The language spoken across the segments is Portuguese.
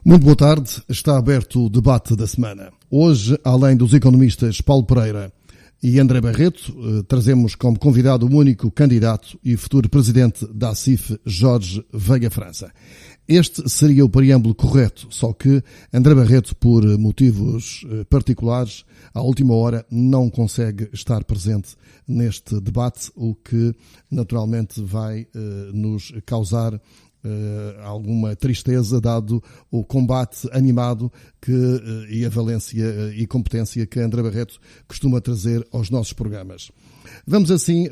Muito boa tarde, está aberto o debate da semana. Hoje, além dos economistas Paulo Pereira e André Barreto, trazemos como convidado o único candidato e futuro presidente da ACIF, Jorge Veiga França. Este seria o preâmbulo correto, só que André Barreto, por motivos particulares, à última hora não consegue estar presente neste debate, o que naturalmente vai nos causar alguma tristeza, dado o combate animado e a valência e competência que André Barreto costuma trazer aos nossos programas. Vamos assim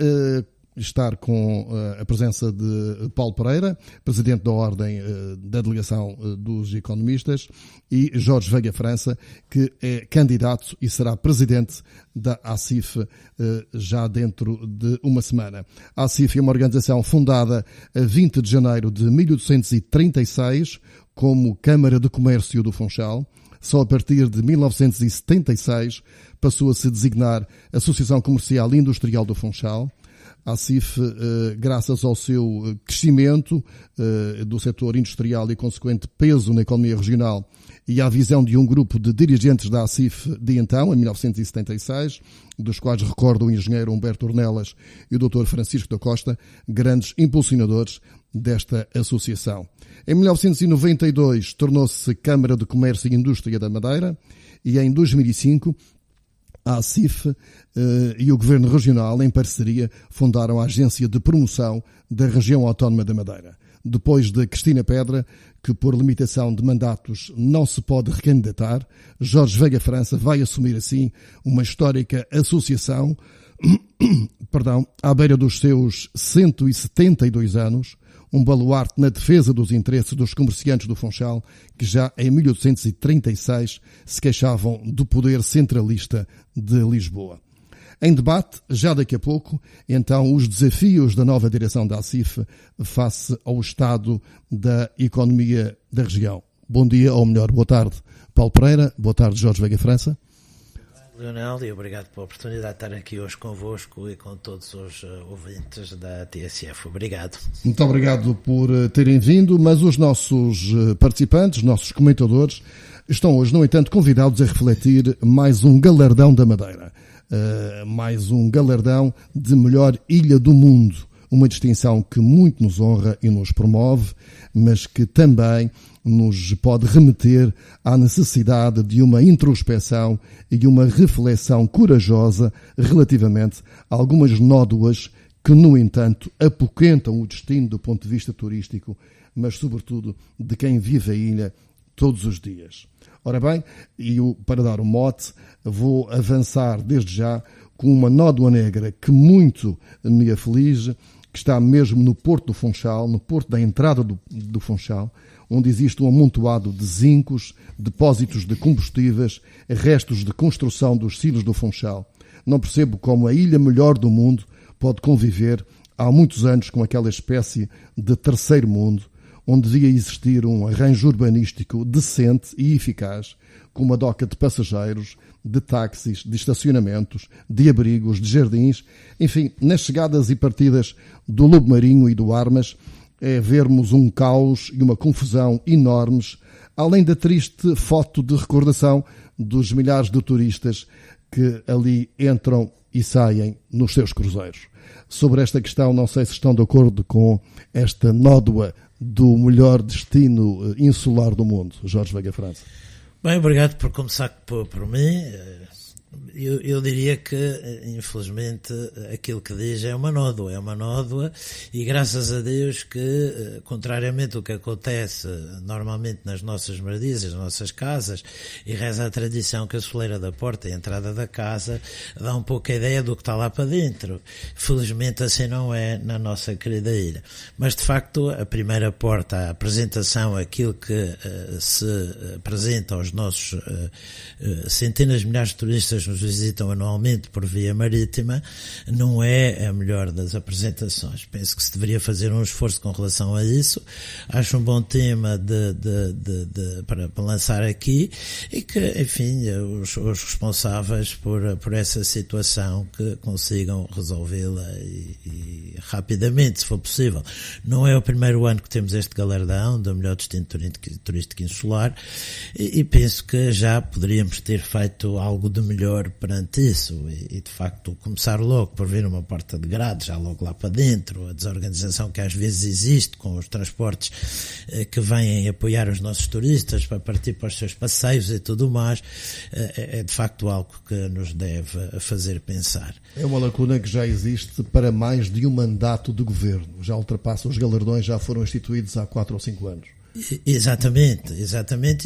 estar com a presença de Paulo Pereira, presidente da Ordem da Delegação dos Economistas, e Jorge Veiga França, que é candidato e será presidente da ACIF já dentro de uma semana. A ACIF é uma organização fundada a 20 de janeiro de 1836 como Câmara de Comércio do Funchal. Só a partir de 1976 passou a se designar Associação Comercial e Industrial do Funchal. A ACIF, graças ao seu crescimento do setor industrial e consequente peso na economia regional e à visão de um grupo de dirigentes da ACIF de então, em 1976, dos quais recordo o engenheiro Humberto Ornelas e o Dr. Francisco da Costa, grandes impulsionadores desta associação. Em 1992 tornou-se Câmara de Comércio e Indústria da Madeira e em 2005 a ACIF e o Governo Regional, em parceria, fundaram a Agência de Promoção da Região Autónoma da Madeira. Depois de Cristina Pedra, que por limitação de mandatos não se pode recandidatar, Jorge Veiga França vai assumir assim uma histórica associação, à beira dos seus 172 anos, um baluarte na defesa dos interesses dos comerciantes do Funchal, que já em 1836 se queixavam do poder centralista de Lisboa. Em debate, já daqui a pouco, então, os desafios da nova direção da ACIF face ao estado da economia da região. Bom dia, ou melhor, boa tarde, Paulo Pereira, boa tarde, Jorge Veiga França. Leonel, e obrigado pela oportunidade de estar aqui hoje convosco e com todos os ouvintes da TSF. Obrigado. Muito obrigado por terem vindo, mas os nossos participantes, os nossos comentadores, estão hoje, no entanto, convidados a refletir mais um galardão da Madeira. Mais um galardão de melhor ilha do mundo. Uma distinção que muito nos honra e nos promove, mas que também nos pode remeter à necessidade de uma introspeção e de uma reflexão corajosa relativamente a algumas nódoas que, no entanto, apoquentam o destino do ponto de vista turístico, mas, sobretudo, de quem vive a ilha todos os dias. Ora bem, para dar um mote, vou avançar desde já com uma nódoa negra que muito me aflige, que está mesmo no Porto do Funchal, no porto da entrada do Funchal, onde existe um amontoado de zincos, depósitos de combustíveis, restos de construção dos silos do Funchal. Não percebo como a ilha melhor do mundo pode conviver há muitos anos com aquela espécie de terceiro mundo, onde devia existir um arranjo urbanístico decente e eficaz, com uma doca de passageiros, de táxis, de estacionamentos, de abrigos, de jardins, enfim, nas chegadas e partidas do Lobo Marinho e do Armas, é vermos um caos e uma confusão enormes, além da triste foto de recordação dos milhares de turistas que ali entram e saem nos seus cruzeiros. Sobre esta questão, não sei se estão de acordo com esta nódoa do melhor destino insular do mundo. Jorge Veiga França. Bem, obrigado por começar por mim. Eu diria que, infelizmente, aquilo que diz é uma nódoa, e graças a Deus que, contrariamente ao que acontece normalmente nas nossas moradias, nas nossas casas, e reza a tradição que a soleira da porta e a entrada da casa dá um pouco a ideia do que está lá para dentro. Felizmente assim não é na nossa querida ilha. Mas, de facto, a primeira porta, a apresentação, aquilo que se apresenta aos nossos centenas de milhares de turistas turistas nos visitam anualmente por via marítima, não é a melhor das apresentações. Penso que se deveria fazer um esforço com relação a isso. Acho um bom tema para lançar aqui, e que, enfim, os responsáveis por essa situação que consigam resolvê-la e rapidamente, se for possível. Não é o primeiro ano que temos este galardão do melhor destino turístico insular, e penso que já poderíamos ter feito algo de melhor perante isso, e de facto começar logo por vir uma porta de grade, já logo lá para dentro, a desorganização que às vezes existe com os transportes que vêm apoiar os nossos turistas para partir para os seus passeios e tudo mais, é de facto algo que nos deve fazer pensar. É uma lacuna que já existe para mais de um mandato de governo, já ultrapassa, os galardões já foram instituídos há 4 ou 5 anos. Exatamente,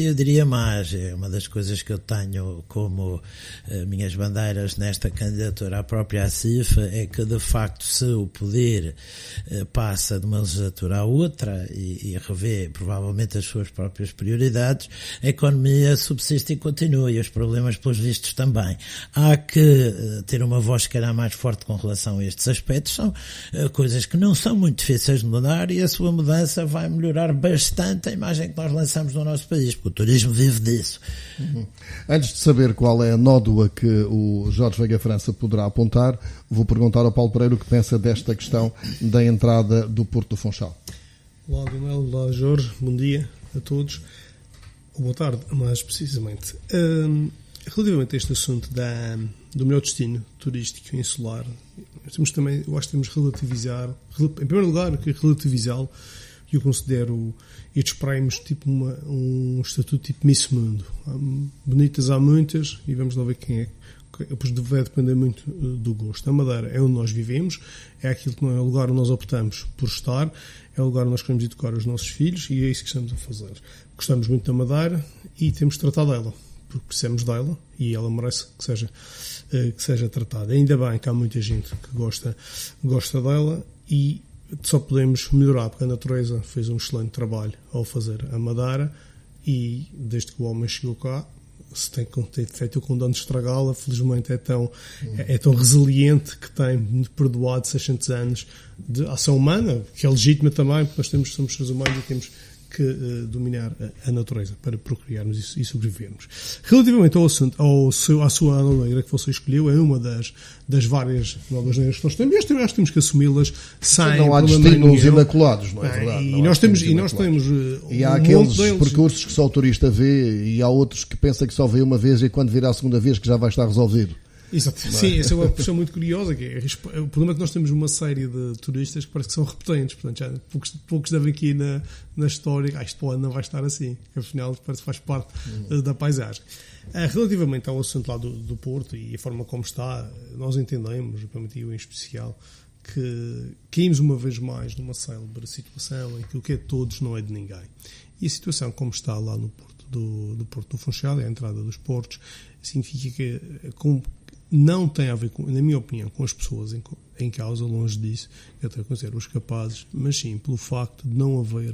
e eu diria mais, é uma das coisas que eu tenho como minhas bandeiras nesta candidatura à própria ACIF, é que de facto se o poder passa de uma legislatura à outra e revê provavelmente as suas próprias prioridades, a economia subsiste e continua, e os problemas pelos vistos também. Há que ter uma voz que era mais forte com relação a estes aspectos, são coisas que não são muito difíceis de mudar, e a sua mudança vai melhorar bastante a imagem que nós lançamos no nosso país, porque o turismo vive disso. Antes de saber qual é a nódoa que o Jorge Veiga França poderá apontar, vou perguntar ao Paulo Pereira o que pensa desta questão da entrada do Porto do Funchal. Olá, Daniel, olá, Jorge, bom dia a todos, ou boa tarde, mais precisamente. Relativamente a este assunto do melhor destino turístico insular, eu acho que temos que relativizar, em primeiro lugar, relativizá-lo. Eu considero estes prémios tipo um estatuto tipo Miss Mundo. Bonitas há muitas, e vamos lá ver quem é. Depois vai depender muito do gosto. A Madeira é onde nós vivemos, é aquilo que não é o lugar onde nós optamos por estar, é o lugar onde nós queremos educar os nossos filhos, e é isso que estamos a fazer. Gostamos muito da Madeira e temos de tratar dela, porque precisamos dela e ela merece que seja tratada. Ainda bem que há muita gente que gosta dela, e só podemos melhorar, porque a natureza fez um excelente trabalho ao fazer a Madeira, e desde que o homem chegou cá se tem feito o condão de estragá-la. Felizmente é tão resiliente que tem perdoado 600 anos de ação humana, que é legítima também, porque nós somos seres humanos e temos que dominar a natureza para procriarmos e sobrevivermos. Relativamente ao assunto, à sua nova negra que você escolheu, é uma das várias novas negras que nós temos, e acho que temos que assumi-las sem não há destinos imaculados, não é verdade? E nós temos e há aqueles percursos que só o turista vê, e há outros que pensa que só vê uma vez, e quando virá a segunda vez que já vai estar resolvido. Exato. Sim, essa é uma questão muito curiosa. O problema é que nós temos uma série de turistas que parece que são repetentes, portanto, já poucos devem aqui na história. Isto não vai estar assim, afinal parece que faz parte da paisagem. Relativamente ao assunto lá do Porto e a forma como está, nós entendemos, eu em especial, que caímos uma vez mais numa célebre situação em que o que é de todos não é de ninguém. E a situação como está lá no Porto do Porto do Funchal, é a entrada dos portos, significa que não tem a ver, na minha opinião, com as pessoas em causa, longe disso, eu até considero os capazes, mas sim pelo facto de não haver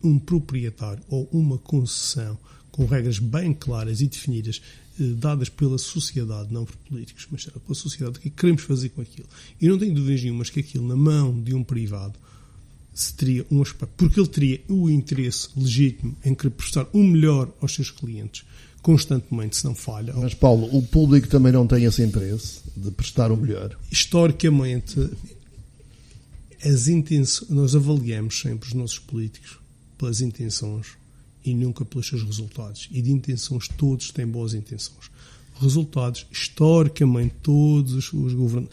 um proprietário ou uma concessão com regras bem claras e definidas, dadas pela sociedade, não por políticos, mas pela sociedade, o que queremos fazer com aquilo. E não tenho dúvidas nenhumas que aquilo na mão de um privado se teria um aspecto, porque ele teria o interesse legítimo em querer prestar o melhor aos seus clientes, constantemente, se não falha. Mas, Paulo, o público também não tem esse interesse de prestar o melhor? Historicamente, nós avaliamos sempre os nossos políticos pelas intenções e nunca pelos seus resultados. E de intenções, todos têm boas intenções. Resultados, historicamente, todos os governos,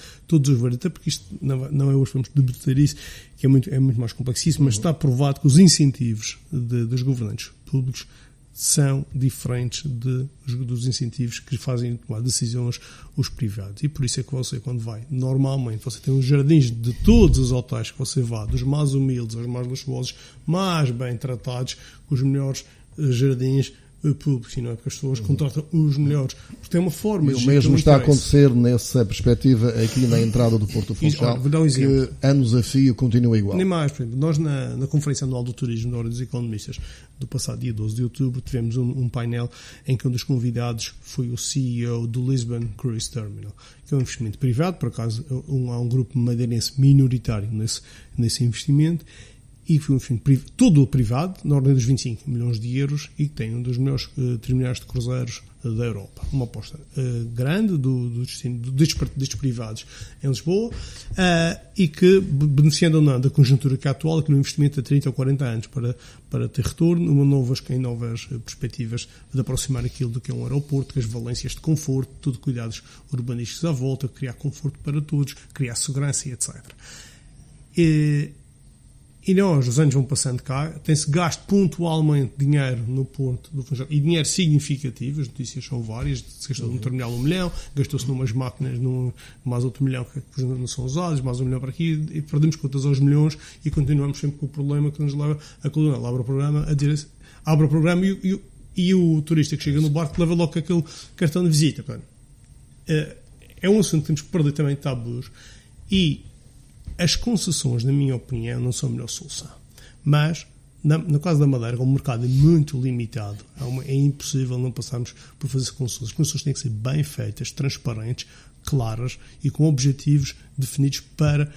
até porque isto não é hoje vamos debater isso, que é muito mais complexíssimo, mas está provado que os incentivos dos governantes públicos são diferentes dos incentivos que fazem tomar decisões os privados. E por isso é que você, quando vai, normalmente, você tem os jardins de todos os hotéis que você vá, dos mais humildes aos mais luxuosos, mais bem tratados, os melhores jardins, públicos, e não é porque as pessoas contratam os melhores, porque tem uma forma. E o mesmo está a acontecer nessa perspectiva aqui na entrada do Porto Funchal, vou dar um exemplo. Que anos a fio continua igual. Nem mais, por exemplo, nós na Conferência Anual do Turismo da Ordem dos Economistas do passado dia 12 de outubro tivemos um painel em que um dos convidados foi o CEO do Lisbon Cruise Terminal, que é um investimento privado, por acaso há um grupo madeirense minoritário nesse investimento, e foi um investimento todo privado, na ordem dos 25 milhões de euros, e que tem um dos melhores terminais de cruzeiros da Europa. Uma aposta grande destes privados em Lisboa, e que, beneficiando ou não da conjuntura que é atual, que no investimento de 30 ou 40 anos para ter retorno, em novas perspectivas de aproximar aquilo do que é um aeroporto, que as valências de conforto, tudo cuidados urbanísticos à volta, criar conforto para todos, criar segurança e etc. E nós, os anos vão passando cá, tem-se gasto pontualmente dinheiro no Porto do Funchal, e dinheiro significativo, as notícias são várias, se gastou no terminal 1 milhão, gastou-se numas máquinas, mais outro milhão que não são usados, mais 1 milhão para aqui, e perdemos contas aos milhões e continuamos sempre com o problema que nos leva a coluna, abre o programa, abre o programa e o turista que chega no barco leva logo aquele cartão de visita. Portanto, é um assunto que temos que perder também tabus, e as concessões, na minha opinião, não são a melhor solução. Mas, no caso da Madeira, o mercado é muito limitado. É impossível não passarmos por fazer concessões. As concessões têm que ser bem feitas, transparentes, claras e com objetivos definidos para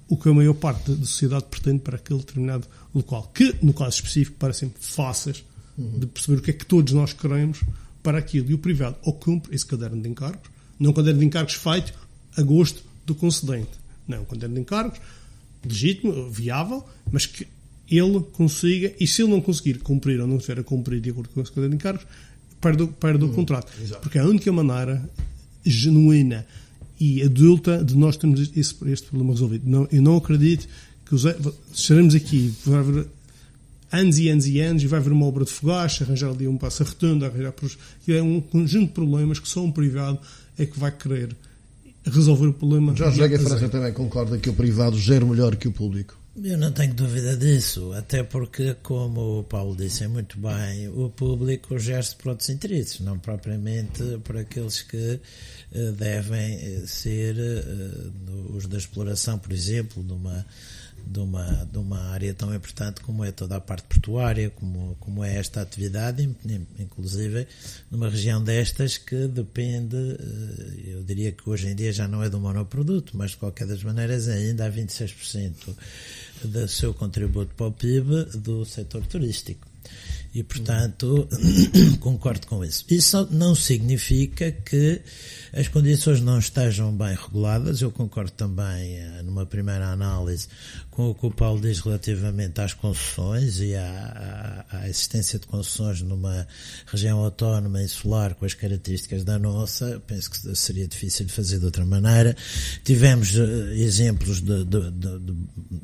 o que a maior parte da sociedade pretende para aquele determinado local. Que, no caso específico, parecem fáceis de perceber o que é que todos nós queremos para aquilo. E o privado ou cumpre esse caderno de encargos, não um caderno de encargos feito a gosto do concedente. Não, um caderno de encargos legítimo, viável, mas que ele consiga, e se ele não conseguir cumprir ou não estiver a cumprir de acordo com esse caderno de encargos, perde o contrato. Exato. Porque é a única maneira genuína e adulta de nós termos este problema resolvido. Eu não acredito que estaremos aqui, vai haver anos e anos e anos, e vai haver uma obra de fogacho, arranjar ali um passo redondo, é um conjunto de problemas que só um privado é que vai querer resolver o problema. Jorge Veiga França também concorda que o privado gera melhor que o público? Eu não tenho dúvida disso, até porque, como o Paulo disse muito bem, o público gera-se por outros interesses, não propriamente por aqueles que devem ser os da exploração, por exemplo, de uma área tão importante como é toda a parte portuária, como é esta atividade, inclusive numa região destas que depende, eu diria que hoje em dia já não é do monoproduto, mas de qualquer das maneiras ainda há 26% do seu contributo para o PIB do setor turístico. E, portanto, concordo com isso. Isso não significa que as condições não estejam bem reguladas. Eu concordo também, numa primeira análise, com o que o Paulo diz relativamente às concessões e à existência de concessões numa região autónoma insular com as características da nossa. Penso que seria difícil de fazer de outra maneira. Tivemos exemplos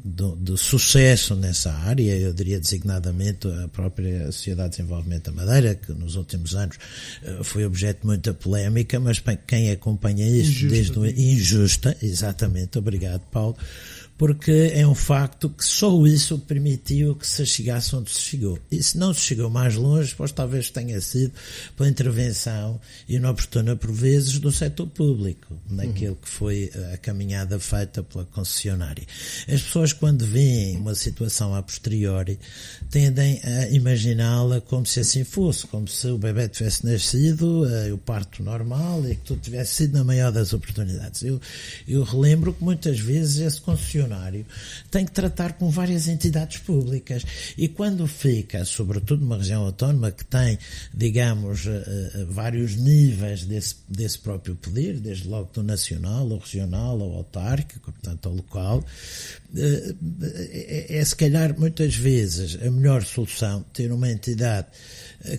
de sucesso nessa área, eu diria designadamente a própria Sociedade de Desenvolvimento da Madeira, que nos últimos anos foi objeto de muita polémica, mas quem acompanha isso injusta, exatamente, obrigado Paulo, porque é um facto que só isso permitiu que se chegasse onde se chegou. E se não se chegou mais longe, pois talvez tenha sido pela intervenção inoportuna por vezes do setor público, naquilo que foi a caminhada feita pela concessionária. As pessoas, quando veem uma situação a posteriori, tendem a imaginá-la como se assim fosse, como se o bebê tivesse nascido, o parto normal, e que tudo tivesse sido na maior das oportunidades. Eu relembro que muitas vezes esse concessionário tem que tratar com várias entidades públicas, e quando fica, sobretudo numa região autónoma que tem, digamos, vários níveis desse próprio poder, desde logo do nacional, ao regional, ao autárquico, portanto ao local, é se calhar muitas vezes a melhor solução ter uma entidade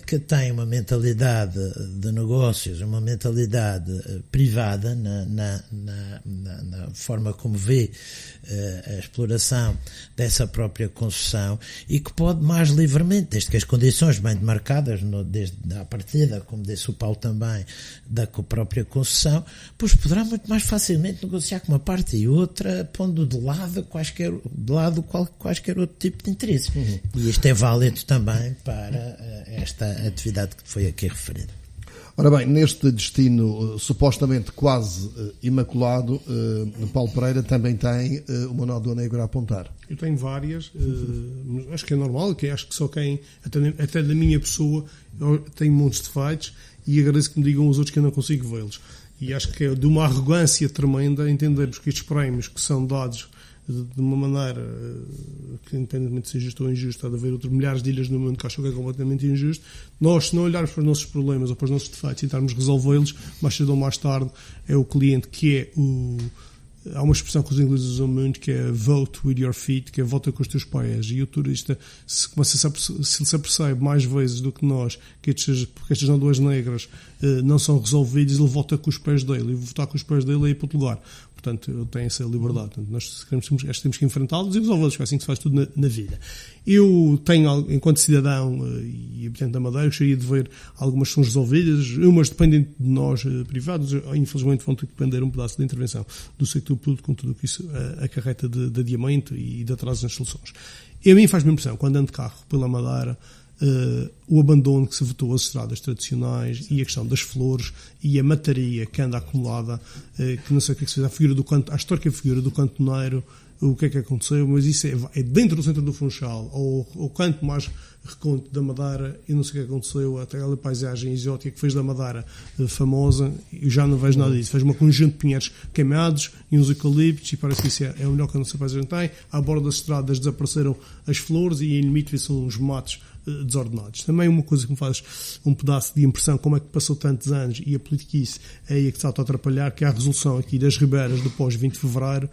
que tem uma mentalidade de negócios, uma mentalidade privada na forma como vê a exploração dessa própria concessão e que pode mais livremente, desde que as condições bem demarcadas, desde a partida, como disse o Paulo também, da própria concessão, pois poderá muito mais facilmente negociar com uma parte e outra, pondo de lado quaisquer outro tipo de interesse. E isto é válido também para esta atividade que foi aqui referida. Ora bem, neste destino supostamente quase imaculado, Paulo Pereira também tem uma nódoa negra a apontar. Eu tenho várias, acho que é normal, que acho que só quem, até da minha pessoa, eu tenho montes de defeitos e agradeço que me digam os outros que eu não consigo vê-los. E acho que é de uma arrogância tremenda entendermos que estes prémios que são dados de uma maneira que, independentemente de ser justo ou injusto, há de haver outras milhares de ilhas no mundo que acham que é completamente injusto. Nós, se não olharmos para os nossos problemas ou para os nossos defeitos e tentarmos resolvê-los, mais cedo ou mais tarde, é o cliente que é o... Há uma expressão que os ingleses usam muito, que é vote with your feet, que é vota com os teus pés. E o turista, se ele se apercebe mais vezes do que nós que estas nódoas negras não são resolvidas, ele vota com os pés dele. E votar com os pés dele é ir para outro lugar. Portanto, eu tenho essa liberdade. Portanto, nós temos que enfrentá-los e resolvê-los, que é assim que se faz tudo na vida. Eu tenho, enquanto cidadão e habitante da Madeira, gostaria de ver algumas são resolvidas, umas dependem de nós, privados, infelizmente vão ter que depender um pedaço da intervenção do sector público, com tudo o que isso acarreta de adiamento e de atraso nas soluções. E a mim faz-me impressão, quando ando de carro pela Madeira, o abandono que se votou às estradas tradicionais e a questão das flores e a mataria que anda acumulada, que não sei o que é que se fez, a histórica figura do cantoneiro, o que é que aconteceu, mas isso é dentro do centro do Funchal, ou o canto mais recôndito da Madeira, eu não sei o que aconteceu, até aquela paisagem exótica que fez da Madeira famosa, eu já não vejo nada disso. Fez uma conjunto de pinheiros queimados e uns eucaliptos, e parece que isso é o melhor que a nossa paisagem tem. À borda das estradas desapareceram as flores e em limite são uns matos desordenados. Também uma coisa que me faz um pedaço de impressão, como é que passou tantos anos e a politiquice é aí que está a atrapalhar, que é a resolução aqui das ribeiras do pós-20 de Fevereiro.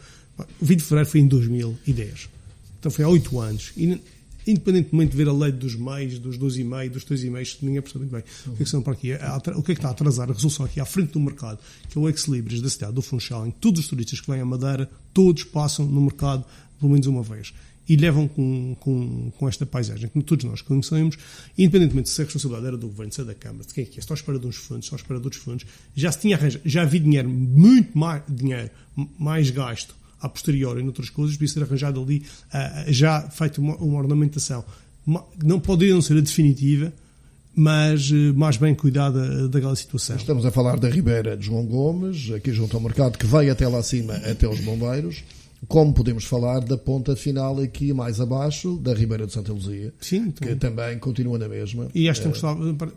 O 20 de Fevereiro foi em 2010. Então foi há 8 anos. E, independentemente de ver a lei dos meios, dos 2,5, dos 3,5, ninguém percebe muito bem o que é que são para aqui. O que é que está a atrasar a resolução aqui à frente do mercado, que é o ex-libris da cidade do Funchal, em que todos os turistas que vêm à Madeira, todos passam no mercado pelo menos uma vez. E levam com esta paisagem, que todos nós conhecemos, independentemente se a responsabilidade era do governo, se é da Câmara, de quem é que é, estou à espera de uns fundos, estou à espera de outros fundos, já se tinha arranjado, já havia dinheiro, muito mais dinheiro, mais gasto a posteriori, noutras coisas, podia ser arranjado ali, já feito uma ornamentação. Não poderia não ser a definitiva, mas mais bem cuidada daquela situação. Estamos a falar da Ribeira de João Gomes, aqui junto ao mercado, que veio até lá acima, até os bombeiros. Como podemos falar da ponta final aqui mais abaixo, da Ribeira de Santa Luzia, sim, que também continua na mesma, e acho que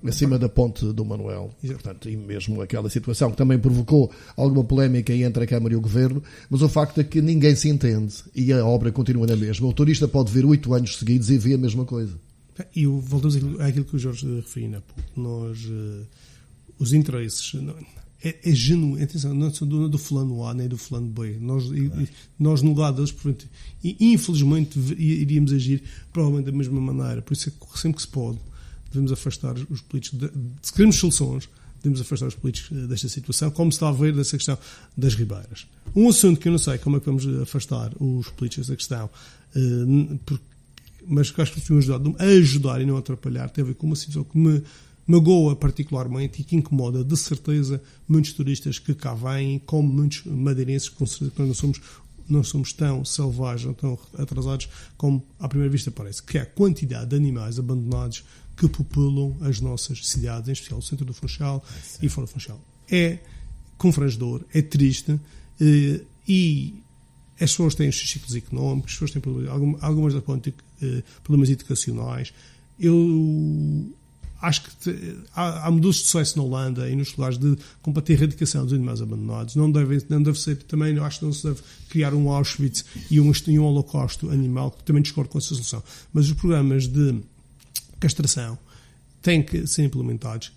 acima da ponte do Manuel. Portanto, e mesmo aquela situação que também provocou alguma polémica entre a Câmara e o Governo, mas o facto é que ninguém se entende e a obra continua na mesma. O turista pode ver 8 anos seguidos e vê a mesma coisa. E voltamos àquilo que o Jorge referiu, né? Nós, os interesses... É genuíno, atenção, não é do fulano A nem do fulano B. Nós no lado deles, portanto, infelizmente, iríamos agir provavelmente da mesma maneira. Por isso é que sempre que se pode, devemos afastar os políticos. Se queremos soluções, devemos afastar os políticos desta situação, como se está a ver dessa questão das ribeiras. Um assunto que eu não sei como é que vamos afastar os políticos dessa questão, mas que acho que nos ajudar e não atrapalhar, tem a ver com uma situação que me magoa particularmente e que incomoda de certeza muitos turistas que cá vêm, como muitos madeirenses, com certeza que não somos tão selvagens, tão atrasados como à primeira vista parece, que é a quantidade de animais abandonados que populam as nossas cidades, em especial o centro do Funchal e fora do Funchal. É confrangedor, é triste, e as pessoas têm os seus ciclos económicos, as pessoas têm problemas, algumas problemas educacionais. Eu acho que há modelos de sucesso na Holanda e nos lugares de combater a erradicação dos animais abandonados. Não deve ser também, acho que não se deve criar um Auschwitz e um holocausto animal, que também discordo com essa solução. Mas os programas de castração têm que ser implementados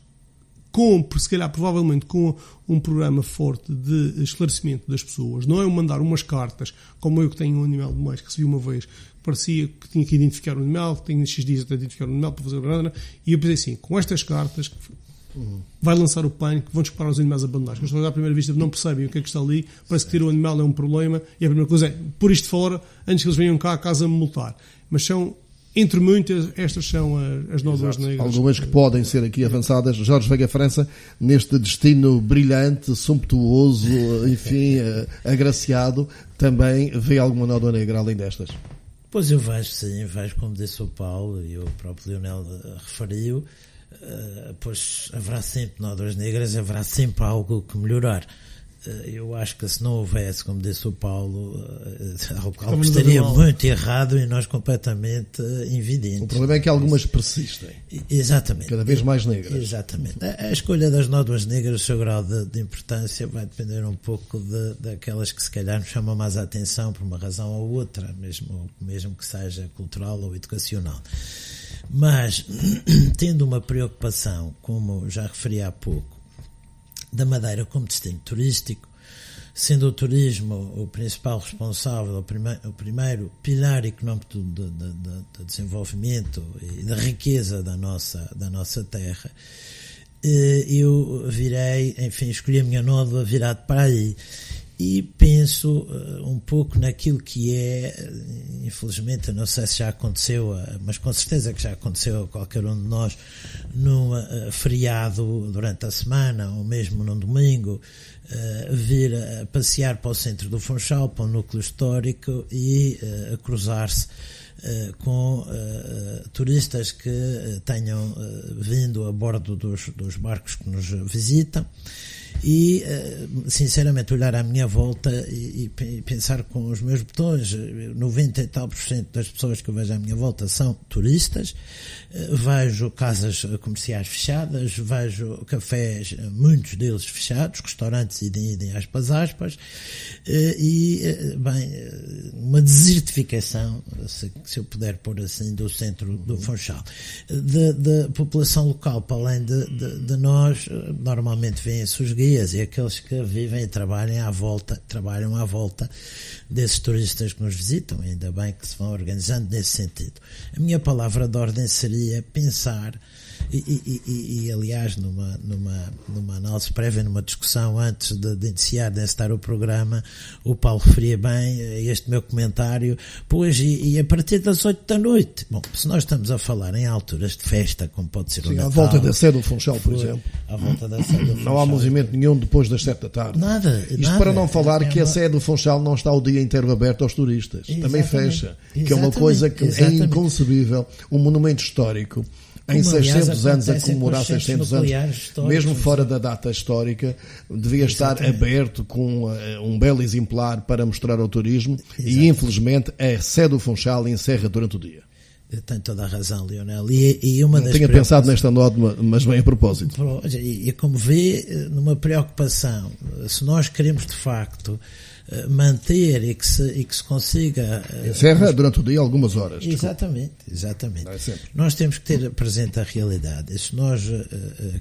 se calhar, provavelmente, com um programa forte de esclarecimento das pessoas. Não é mandar umas cartas, como eu que tenho um animal demais, que recebi uma vez, parecia que tinha que identificar o animal, que tenho X dias até identificar o animal para fazer nada, e eu pensei assim, com estas cartas, vai lançar o pânico, vão disparar os animais abandonados. As pessoas à primeira vista não percebem o que é que está ali, parece que ter o animal é um problema, e a primeira coisa é pôr isto fora antes que eles venham cá a casa me multar. Mas são, entre muitas, estas são as nódoas negras. Algumas que podem ser aqui avançadas. Jorge Veiga França, neste destino brilhante, sumptuoso, enfim, agraciado, também vê alguma nódoa negra além destas? Pois eu vejo, sim, vejo, como disse o Paulo e o próprio Leonel referiu, pois haverá sempre nódoas negras, haverá sempre algo que melhorar. Eu acho que se não houvesse, como disse o Paulo, algo estaria muito errado e nós completamente invidentes. O problema é que algumas persistem. Exatamente. Cada vez mais negras. Exatamente. A escolha das nódoas negras, o seu grau de importância vai depender um pouco daquelas que se calhar nos chamam mais a atenção por uma razão ou outra, mesmo que seja cultural ou educacional. Mas, tendo uma preocupação, como já referi há pouco, da Madeira como destino turístico, sendo o turismo o principal responsável, o primeiro pilar económico do desenvolvimento e da riqueza da nossa terra, eu escolhi a minha nódoa virado para aí. E penso um pouco naquilo que é, infelizmente, eu não sei se já aconteceu, mas com certeza que já aconteceu a qualquer um de nós, num feriado durante a semana, ou mesmo num domingo, vir a passear para o centro do Funchal, para o núcleo histórico e a cruzar-se com turistas que tenham vindo a bordo dos barcos que nos visitam. E, sinceramente, olhar à minha volta e pensar com os meus botões, 90 e tal % das pessoas que eu vejo à minha volta são turistas, vejo casas comerciais fechadas, vejo cafés, muitos deles fechados, restaurantes idem aspas, uma desertificação, se eu puder pôr assim, do centro do Funchal. Da população local, para além de nós, normalmente vêm-se os guias e aqueles que vivem e trabalham à volta desses turistas que nos visitam, ainda bem que se vão organizando nesse sentido. A minha palavra de ordem seria pensar e aliás, numa análise prévia, numa discussão antes de encetar o programa, o Paulo referia bem este meu comentário, pois, e a partir das 8 da noite, bom, se nós estamos a falar em alturas de festa, como pode ser o Natal, à volta da sede do Funchal, por exemplo, à volta da sede do Funchal, não há movimento nenhum depois das 7 da tarde. Isto para não falar que a sede do Funchal não está o dia inteiro aberto aos turistas, também fecha, que é uma coisa que é inconcebível, um monumento histórico em 600 anos, a comemorar 600 anos, mesmo fora da data histórica, devia estar aberto com um belo exemplar para mostrar ao turismo. E infelizmente a sede do Funchal encerra durante o dia. Tem toda a razão, Leonel. E uma das tinha pensado nesta nota, mas bem a propósito. E como vê, numa preocupação, se nós queremos de facto manter e que se consiga... Encerra durante o dia algumas horas. Exatamente. Nós temos que ter presente a realidade. E se nós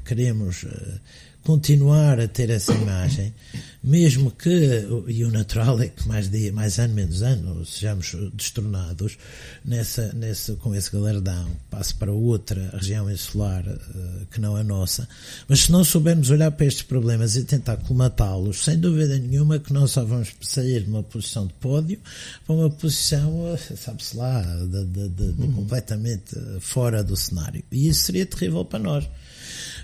queremos continuar a ter essa imagem, mesmo que, e o natural é que mais ano, menos ano, sejamos destronados com esse galardão, passe para outra região insular que não a nossa, mas se não soubermos olhar para estes problemas e tentar colmatá-los, sem dúvida nenhuma que nós só vamos sair de uma posição de pódio para uma posição, sabe-se lá, completamente fora do cenário. E isso seria terrível para nós,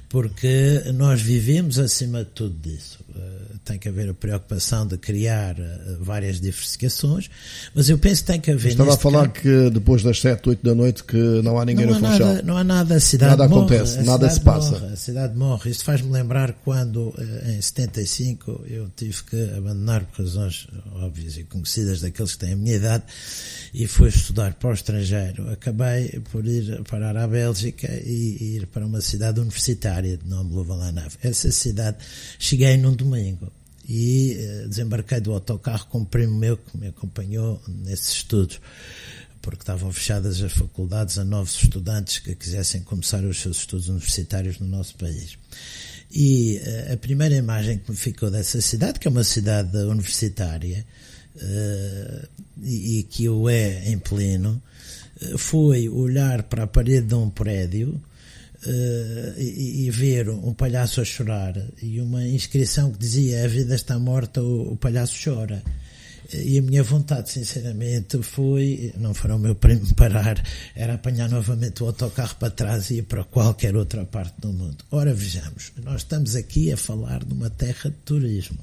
porque nós vivemos acima de tudo disso. Tem que haver a preocupação de criar várias diversificações, mas eu penso que tem que haver... Estava a falar que depois das 7, 8 da noite que não há ninguém no Funchal. Não há nada, a cidade nada morre. Acontece, nada se passa. A cidade morre. Isto faz-me lembrar quando, em 75, eu tive que abandonar, por razões óbvias e conhecidas daqueles que têm a minha idade, e fui estudar para o estrangeiro. Acabei por ir parar à Bélgica e ir para uma cidade universitária de nome Louvain-la-Neuve. Essa cidade, cheguei num domingo e desembarquei do autocarro com um primo meu que me acompanhou nesses estudos, porque estavam fechadas as faculdades a novos estudantes que quisessem começar os seus estudos universitários no nosso país. E a primeira imagem que me ficou dessa cidade, que é uma cidade universitária, e que o é em pleno, foi olhar para a parede de um prédio e ver um palhaço a chorar e uma inscrição que dizia: a vida está morta, o palhaço chora. E a minha vontade, sinceramente, foi, não fará o meu primo parar, era apanhar novamente o autocarro para trás e ir para qualquer outra parte do mundo. Ora, vejamos, nós estamos aqui a falar de uma terra de turismo.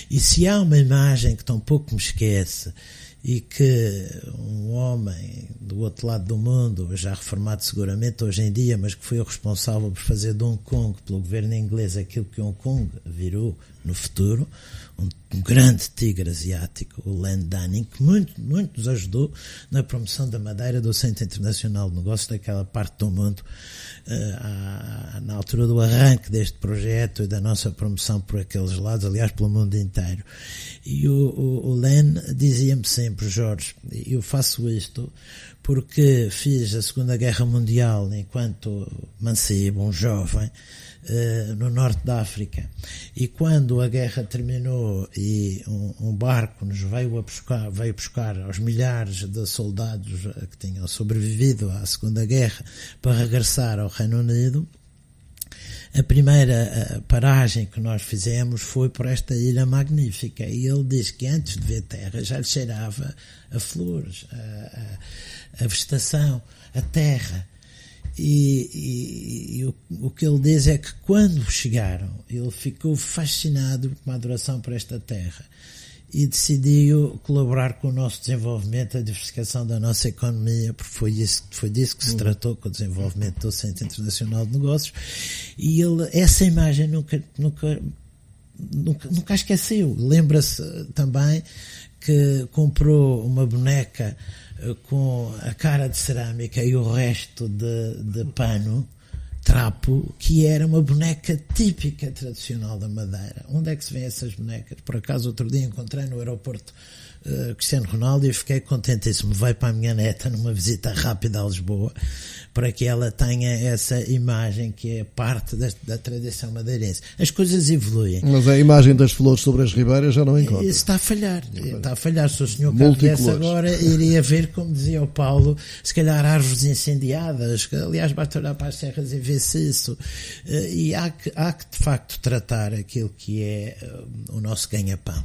E se há uma imagem que tão pouco me esquece, e que um homem do outro lado do mundo, já reformado seguramente hoje em dia, mas que foi o responsável por fazer de Hong Kong, pelo governo inglês, aquilo que Hong Kong virou no futuro, um grande tigre asiático, o Len Dunning, que muito nos ajudou na promoção da Madeira, do Centro Internacional de Negócios daquela parte do mundo, na altura do arranque deste projeto e da nossa promoção por aqueles lados, aliás, pelo mundo inteiro. E o Len dizia-me sempre: Jorge, eu faço isto porque fiz a Segunda Guerra Mundial enquanto mancebo, um jovem, no norte da África, e quando a guerra terminou e um barco nos veio buscar aos milhares de soldados que tinham sobrevivido à Segunda Guerra para regressar ao Reino Unido, a primeira paragem que nós fizemos foi por esta ilha magnífica, e ele diz que antes de ver terra já lhe cheirava a flores, a vegetação, a terra. E o que ele diz é que quando chegaram, ele ficou fascinado com a adoração por esta terra e decidiu colaborar com o nosso desenvolvimento, a diversificação da nossa economia, porque foi disso que se tratou com o desenvolvimento do Centro Internacional de Negócios. E ele, essa imagem nunca esqueceu. Lembra-se também que comprou uma boneca com a cara de cerâmica e o resto de pano, trapo, que era uma boneca típica tradicional da Madeira. Onde é que se vêem essas bonecas? Por acaso outro dia encontrei no aeroporto Cristiano Ronaldo e fiquei contentíssimo. Veio para a minha neta numa visita rápida a Lisboa para que ela tenha essa imagem que é parte da tradição madeirense. As coisas evoluem. Mas a imagem das flores sobre as ribeiras já não encontra. Isso está a falhar. Está a falhar. Se o senhor cá viesse agora, iria ver, como dizia o Paulo, se calhar árvores incendiadas. Aliás, basta olhar para as serras e ver-se isso. E há que de facto tratar aquilo que é o nosso ganha-pão.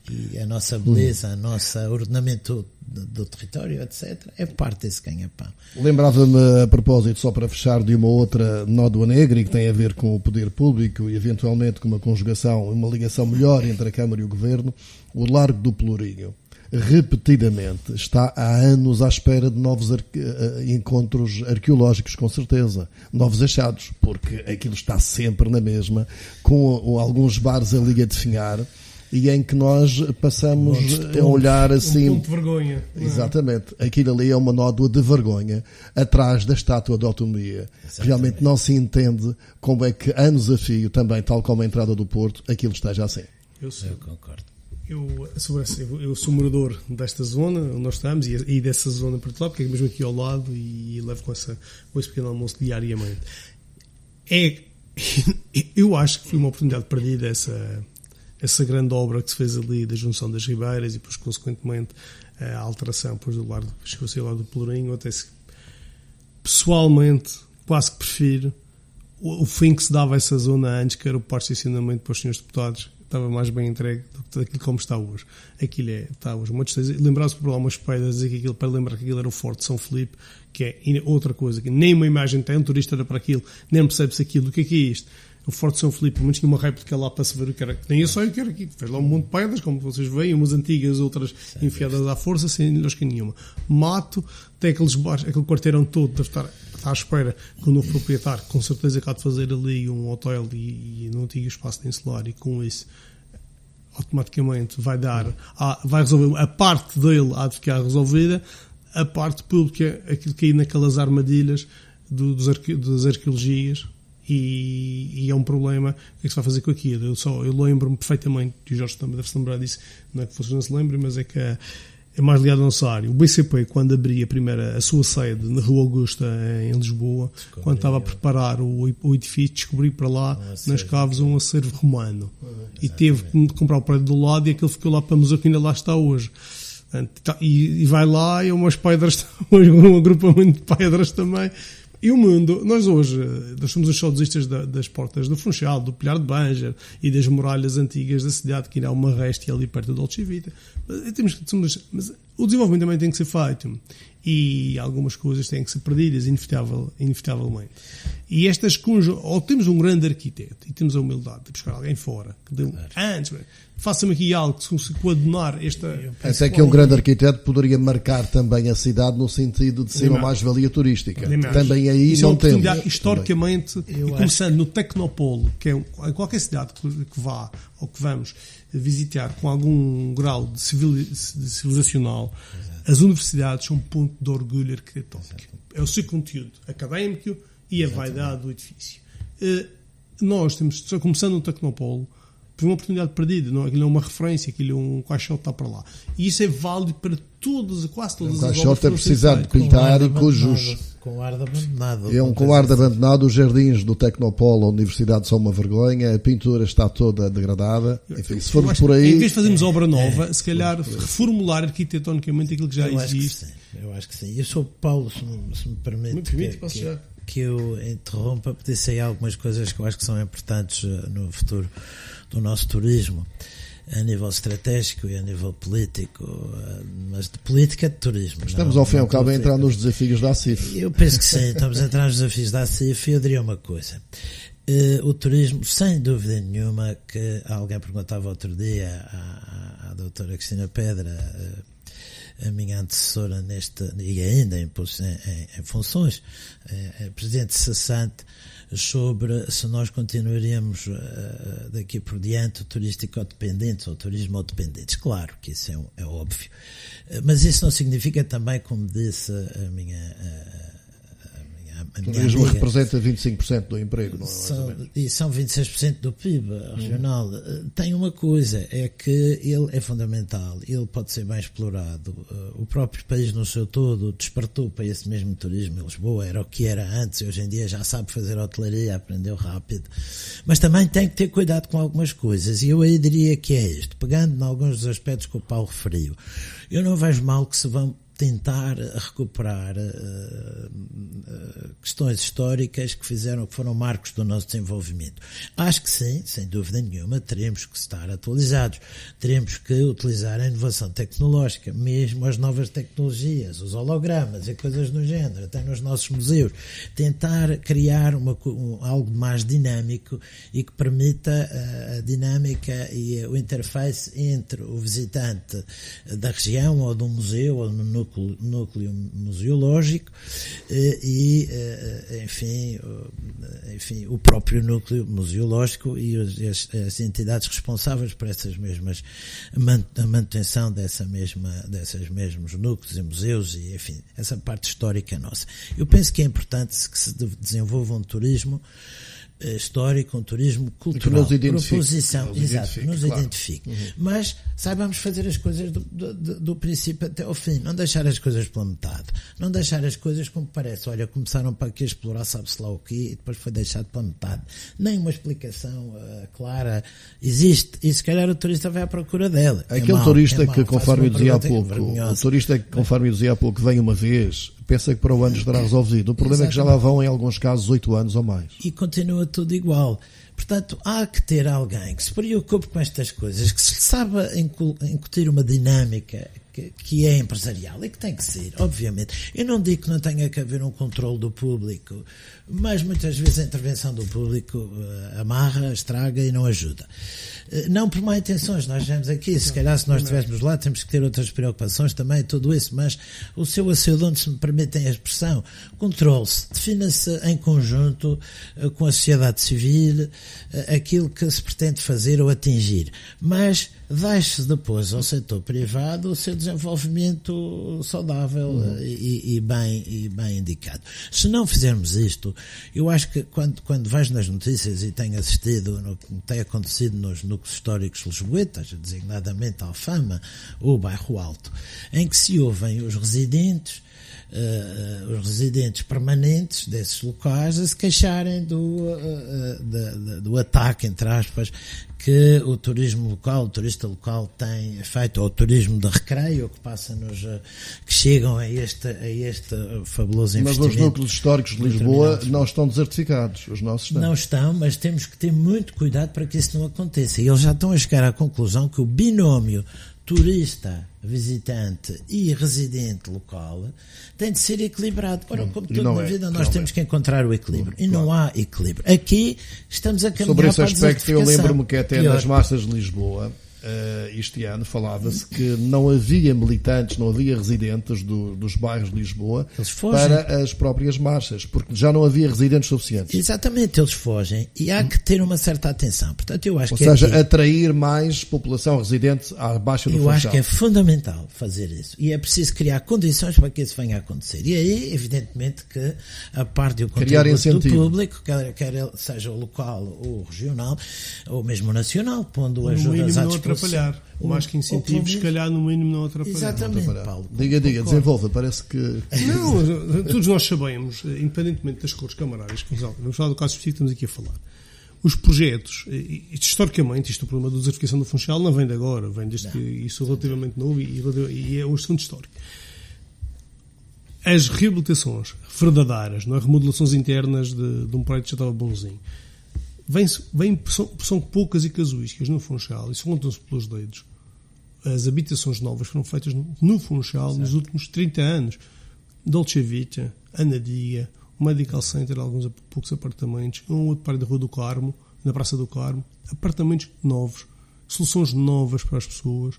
E a nossa beleza, o nosso ordenamento do território, etc., é parte desse ganha-pão. Lembrava-me, a propósito, só para fechar, de uma outra nódoa negra, e que tem a ver com o poder público e, eventualmente, com uma conjugação, uma ligação melhor entre a Câmara e o Governo, o Largo do Pelourinho. Repetidamente está há anos à espera de novos encontros arqueológicos, com certeza, novos achados, porque aquilo está sempre na mesma, com alguns bares ali a definhar, e em que nós passamos a olhar assim... Um ponto de vergonha. Exatamente. Aquilo ali é uma nódoa de vergonha atrás da estátua de autonomia. Realmente não se entende como é que, anos a fio, também, tal como a entrada do Porto, aquilo esteja assim. Eu concordo. Eu sou morador desta zona onde nós estamos e dessa zona em particular, porque é mesmo aqui ao lado, e levo com esse pequeno almoço diariamente. Eu acho que foi uma oportunidade perdida essa grande obra que se fez ali da junção das ribeiras e depois, consequentemente, a alteração depois chegou-se ao lado do Pelourinho. Até pessoalmente, quase que prefiro o fim que se dava a essa zona antes, que era o parque de estacionamento para os senhores deputados, estava mais bem entregue do que aquilo como está hoje. Aquilo está hoje. Lembrar-se por lá umas pedras, para lembrar que aquilo era o Forte de São Filipe, que é outra coisa, que nem uma imagem tem, um turista era para aquilo, nem percebe-se aquilo. O que é isto? O Forte de São Filipe, pelo menos tinha uma réplica lá para se ver o que era. Nem eu sei o que era aqui. Fez lá um monte de pedras, como vocês veem, umas antigas, outras enfiadas à força, sem lógica nenhuma. Mato, tem aqueles bares, aquele quarteirão todo, deve estar à espera que o novo proprietário, com certeza, que há de fazer ali um hotel e no antigo espaço de Encelar, e com isso automaticamente vai resolver a parte dele, há de ficar resolvida, a parte pública, aquilo que aí naquelas armadilhas das arqueologias. E é um problema. O que é que se vai fazer com aquilo? Eu lembro-me perfeitamente, e o Jorge também deve-se lembrar disso, não é que vocês não se lembrem, mas é que é mais ligado ao nosso área. O BCP, quando abria a sua sede na Rua Augusta, em Lisboa, quando estava a preparar o edifício, descobri para lá, nas caves, um acervo romano. E teve que comprar o prédio do lado, e aquele ficou lá para o museu, que ainda lá está hoje. E vai lá, e umas pedras, um agrupamento de pedras também. E o mundo, nós somos os saudosistas das portas do Funchal, do Pilhar de Banja e das muralhas antigas da cidade, que ainda há uma réstia ali perto da Dolce Vita. Mas o desenvolvimento também tem que ser feito e algumas coisas têm que ser perdidas, inevitavelmente. E ou temos um grande arquiteto e temos a humildade de buscar alguém fora, que deu antes, faça-me aqui algo que se coadunar esta... Até que um grande arquiteto poderia marcar também a cidade no sentido de ser uma mais-valia turística. Também aí isso não é uma temos. oportunidade, historicamente, e começando no Tecnopolo, que é em qualquer cidade que vá ou que vamos visitar com algum grau de civilizacional, as universidades são um ponto de orgulho arquitetónico. É o seu conteúdo académico e a vaidade do edifício. Nós temos, começando no Tecnopolo, por uma oportunidade perdida, não, aquilo é uma referência, aquilo é um caixote está para lá. E isso é válido para quase todas as obras. O caixote é precisar de pintar e cujos... Com ar de abandonado. É com ar de abandonado, os jardins do Tecnopolo, a universidade são uma vergonha, a pintura está toda degradada. Enfim, se formos por aí... Em vez de fazermos obra nova, se calhar reformular arquitetonicamente aquilo que já existe. Eu acho que sim. Eu sou Paulo, se me permite que eu interrompa, porque disse aí algumas coisas que eu acho que são importantes no futuro do nosso turismo, a nível estratégico e a nível político, mas de política de turismo. Estamos ao fim e ao cabo a entrar nos desafios da ACIF. Eu penso que sim, estamos a entrar nos desafios da ACIF e eu diria uma coisa. O turismo, sem dúvida nenhuma, que alguém perguntava outro dia à doutora Cristina Pedra, a minha antecessora e ainda em funções, presidente cessante, sobre se nós continuaríamos daqui por diante turístico-dependentes ou turismo-dependentes. Claro que isso é óbvio, mas isso não significa também, como disse a minha o turismo representa 25% do emprego, não é? E são 26% do PIB regional. Tem uma coisa, é que ele é fundamental, ele pode ser bem explorado. O próprio país no seu todo despertou para esse mesmo turismo. Lisboa era o que era antes, hoje em dia já sabe fazer hotelaria, aprendeu rápido. Mas também tem que ter cuidado com algumas coisas, e eu aí diria que é isto, pegando em alguns dos aspectos que o Paulo referiu. Eu não vejo mal que se vão tentar recuperar questões históricas que foram marcos do nosso desenvolvimento. Acho que sim, sem dúvida nenhuma, teremos que estar atualizados, teremos que utilizar a inovação tecnológica, mesmo as novas tecnologias, os hologramas e coisas do género, até nos nossos museus, tentar criar algo mais dinâmico e que permita a dinâmica e o interface entre o visitante da região ou do museu ou no núcleo museológico e, enfim, o próprio núcleo museológico e as entidades responsáveis por essas mesmas, a manutenção desses mesmos núcleos e museus e, enfim, essa parte histórica nossa. Eu penso que é importante que se desenvolva um turismo histórico, um turismo cultural, proposição, nos identifique. Mas saibamos fazer as coisas do princípio até ao fim, não deixar as coisas pela metade, não deixar as coisas como parece, olha, começaram para aqui a explorar sabe-se lá o quê e depois foi deixado pela metade, nem uma explicação clara existe, e se calhar o turista vai à procura dela. Aquele turista que, conforme eu dizia há pouco, o turista que, conforme eu dizia há pouco, vem uma vez, pensa que para o ano estará resolvido. O problema é que já lá vão, em alguns casos, 8 anos ou mais. E continua tudo igual. Portanto, há que ter alguém que se preocupe com estas coisas, que se saiba incutir uma dinâmica que é empresarial e que tem que ser, obviamente. Eu não digo que não tenha que haver um controle do público, mas muitas vezes a intervenção do público amarra, estraga e não ajuda. Não por má intenções, nós vemos aqui, se calhar se nós estivéssemos lá temos que ter outras preocupações também, tudo isso, mas o seu aceudono, se me permitem a expressão, controle-se, defina-se em conjunto com a sociedade civil aquilo que se pretende fazer ou atingir, mas deixe-se depois ao setor privado o seu desenvolvimento saudável e bem indicado. Se não fizermos isto, eu acho que quando vejo nas notícias e tenho assistido no que tem acontecido nos núcleos históricos lisboetas, designadamente Alfama ou Bairro Alto, em que se ouvem os residentes os residentes permanentes desses locais a se queixarem do ataque, entre aspas, que o turismo local, o turista local tem feito, ou o turismo de recreio, que chegam a este fabuloso investimento. Mas os núcleos históricos de Lisboa não estão desertificados, os nossos estão. Não estão, mas temos que ter muito cuidado para que isso não aconteça. E eles já estão a chegar à conclusão que o binômio turista, visitante e residente local tem de ser equilibrado. Ora, como tudo na vida, nós temos que encontrar o equilíbrio. E não há equilíbrio. Aqui estamos a caminhar sobre esse para a aspecto, eu lembro-me que até pior. nas massas de Lisboa, este ano, falava-se que não havia militantes, não havia residentes dos bairros de Lisboa para as próprias marchas, porque já não havia residentes suficientes. Exatamente, eles fogem e há que ter uma certa atenção. Portanto, eu acho atrair mais população residente à baixa do Funchal. Eu acho que é fundamental fazer isso e é preciso criar condições para que isso venha a acontecer. E aí, evidentemente, que a parte do contributo do público, quer ele seja o local ou o regional, ou mesmo o nacional, pondo ajudas à disposição. Mais que incentivos, se calhar no mínimo não atrapalhar. Exatamente, Paulo. Diga, desenvolva, parece que... Não, todos nós sabemos, independentemente das cores camarárias, vamos falar do caso específico que estamos aqui a falar. Os projetos, historicamente, o problema da desertificação do Funchal não vem de agora, vem desde que isso é relativamente novo e é um assunto histórico. As reabilitações verdadeiras, não é? Remodelações internas de um prédio que já estava bonzinho, são poucas e casuísticas no Funchal, isso contam-se pelos dedos. As habitações novas foram feitas no Funchal nos últimos 30 anos. Dolce Vita, Anadia, o Medical Center, alguns poucos apartamentos, um outro prédio da Rua do Carmo, na Praça do Carmo, apartamentos novos, soluções novas para as pessoas,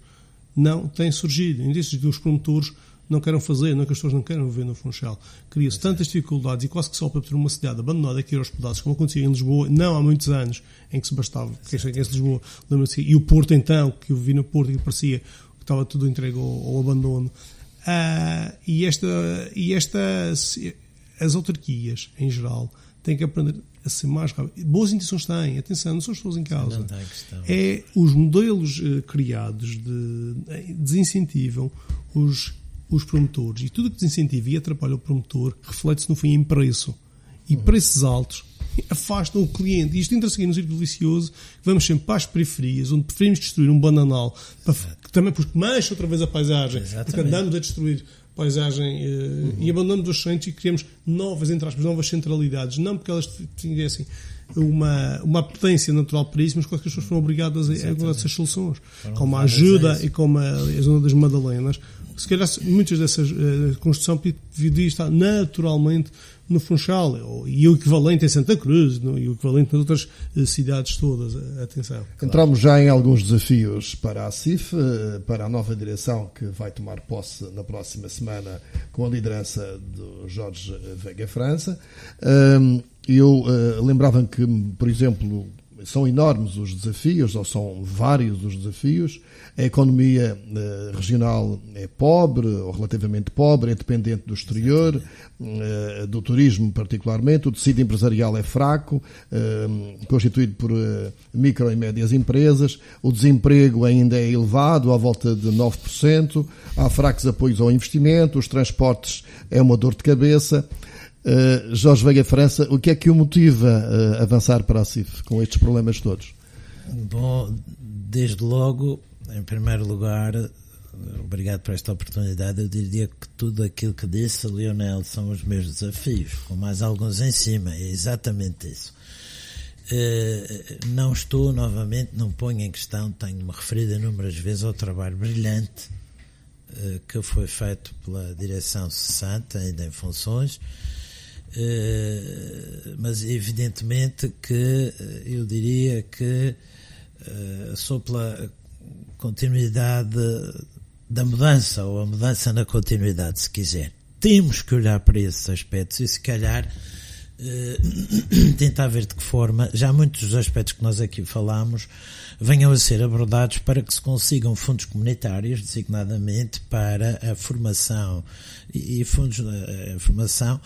não têm surgido. Em desses dos promotores não querem fazer, não é que as pessoas não querem viver no Funchal. Cria-se tantas dificuldades e quase que só para ter uma cidade abandonada aqui aos pedaços, como acontecia em Lisboa, não há muitos anos, em que se bastava, porque em Lisboa, lembra-se, e o Porto então, que eu vi no Porto e que parecia que estava tudo entregue ao abandono. As autarquias, em geral, têm que aprender a ser mais rápido. Boas intenções têm, atenção, não são as pessoas em causa. É os modelos criados desincentivam os promotores, e tudo que desincentiva e atrapalha o promotor reflete-se no fim em preço, e preços altos afastam o cliente, e isto entra a seguir no círculo vicioso. Vamos sempre para as periferias, onde preferimos destruir um bananal também porque mancha outra vez a paisagem. Exatamente. Porque andamos a destruir a paisagem e abandonamos os centros e criamos novas, entre aspas, novas centralidades, não porque elas tivessem uma potência natural para isso, mas quase que as pessoas foram obrigadas a encontrar essas soluções, como a ajuda e como a zona das Madalenas. Se calhar muitas dessas construção deveria estar naturalmente no Funchal, e o equivalente em Santa Cruz, e o equivalente nas outras cidades todas. Atenção. Entramos já em alguns desafios para a CIF, para a nova direção que vai tomar posse na próxima semana com a liderança do Jorge Veiga França. Eu lembrava que, por exemplo, são enormes os desafios, ou são vários os desafios. A economia regional é pobre, ou relativamente pobre, é dependente do exterior, do turismo particularmente. O tecido empresarial é fraco, constituído por micro e médias empresas. O desemprego ainda é elevado, à volta de 9%. Há fracos apoios ao investimento. Os transportes é uma dor de cabeça. Jorge Veiga França, o que é que o motiva a avançar para a CIF com estes problemas todos? Bom, desde logo, em primeiro lugar, obrigado por esta oportunidade. Eu diria que tudo aquilo que disse, Lionel, são os meus desafios, com mais alguns em cima, é exatamente isso. Não estou, novamente, não ponho em questão, tenho-me referido inúmeras vezes ao trabalho brilhante que foi feito pela direção cessante, ainda em funções, mas evidentemente que eu diria que sou pela continuidade da mudança, ou a mudança na continuidade, se quiser. Temos que olhar para esses aspectos e se calhar tentar ver de que forma já muitos dos aspectos que nós aqui falamos venham a ser abordados para que se consigam fundos comunitários, designadamente para a formação e fundos a formação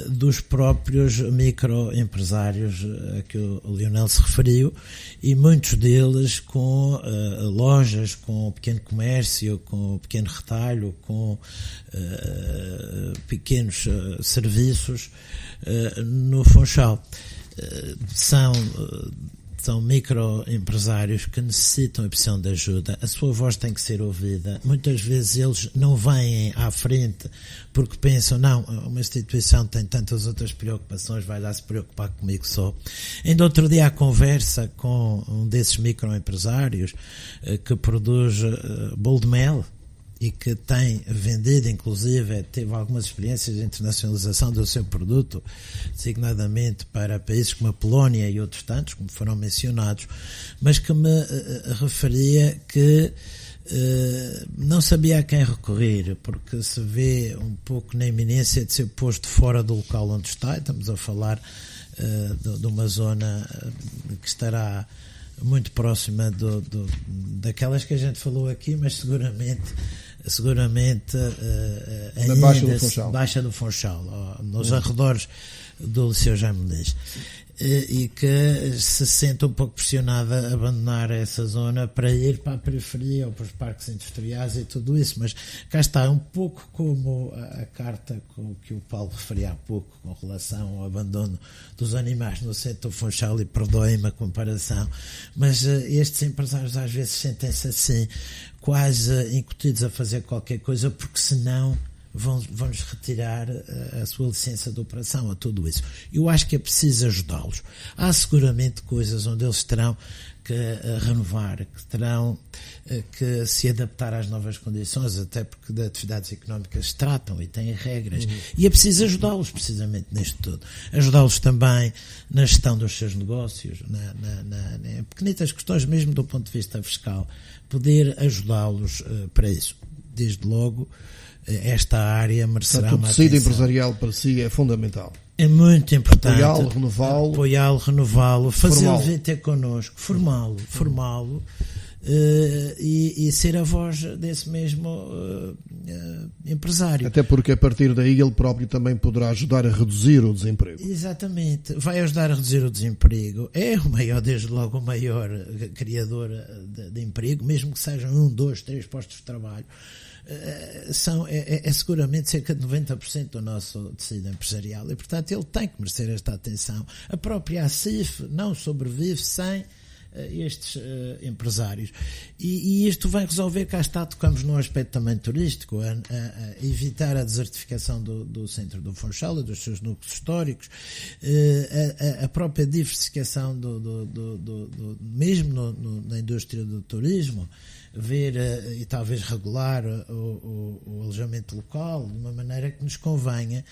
dos próprios microempresários a que o Lionel se referiu, e muitos deles com lojas, com pequeno comércio, com pequeno retalho, com pequenos serviços no Funchal. São microempresários que necessitam e precisam de ajuda. A sua voz tem que ser ouvida. Muitas vezes eles não vêm à frente porque pensam, não, uma instituição tem tantas outras preocupações, vai lá se preocupar comigo só. Ainda outro dia a conversa com um desses microempresários que produz bolo de mel, e que tem vendido, inclusive, teve algumas experiências de internacionalização do seu produto, designadamente para países como a Polónia e outros tantos, como foram mencionados, mas que me referia que não sabia a quem recorrer, porque se vê um pouco na iminência de ser posto fora do local onde está. Estamos a falar de uma zona que estará muito próxima daquelas que a gente falou aqui, mas seguramente na Baixa do Funchal, nos arredores do Liceu Jaime Muniz, e que se sente um pouco pressionada a abandonar essa zona para ir para a periferia ou para os parques industriais e tudo isso. Mas cá está, um pouco como a carta que o Paulo referia há pouco com relação ao abandono dos animais no setor Funchal, e perdoem-me a comparação, mas estes empresários às vezes sentem-se assim, quase incutidos a fazer qualquer coisa, porque senão vão-lhes retirar a sua licença de operação, a tudo isso. Eu acho que é preciso ajudá-los. Há seguramente coisas onde eles terão que renovar, que terão que se adaptar às novas condições, até porque de atividades económicas se tratam e têm regras. E é preciso ajudá-los precisamente nisto tudo. Ajudá-los também na gestão dos seus negócios, em pequenitas questões mesmo do ponto de vista fiscal, poder ajudá-los para isso. Desde logo, esta área merecerá uma atenção. O tecido empresarial para si é fundamental. É muito importante. Apoiá-lo, renová-lo, fazê-lo vir ter connosco, formá-lo e ser a voz desse mesmo empresário. Até porque a partir daí ele próprio também poderá ajudar a reduzir o desemprego. Exatamente, vai ajudar a reduzir o desemprego. É desde logo o maior criador de emprego, mesmo que sejam 1, 2, 3 postos de trabalho. É seguramente cerca de 90% do nosso tecido empresarial, e portanto ele tem que merecer esta atenção. A própria ACIF não sobrevive sem estes empresários, e isto vai resolver, cá está, tocamos no aspecto também turístico, a evitar a desertificação do centro do Funchal e dos seus núcleos históricos, a própria diversificação mesmo na indústria do turismo, ver e talvez regular o alojamento local de uma maneira que nos convenha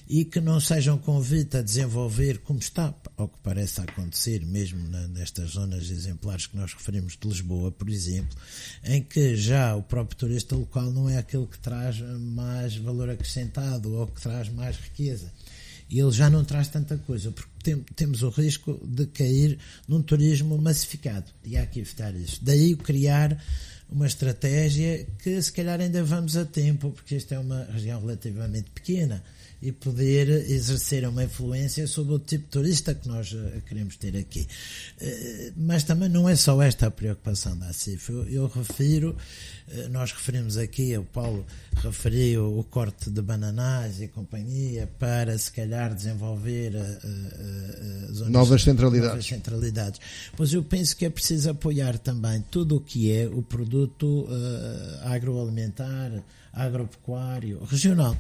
e que não seja um convite a desenvolver, como está, ao que parece acontecer mesmo nestas zonas exemplares que nós referimos de Lisboa, por exemplo, em que já o próprio turista local não é aquele que traz mais valor acrescentado ou que traz mais riqueza. E ele já não traz tanta coisa, porque temos o risco de cair num turismo massificado, e há que evitar isso. Daí criar uma estratégia que se calhar ainda vamos a tempo, porque esta é uma região relativamente pequena, e poder exercer uma influência sobre o tipo de turista que nós queremos ter aqui. Mas também não é só esta a preocupação da ACIF. Nós referimos aqui, o Paulo referiu o corte de bananais e companhia para, se calhar, desenvolver novas centralidades. Pois eu penso que é preciso apoiar também tudo o que é o produto agroalimentar, agropecuário, regional,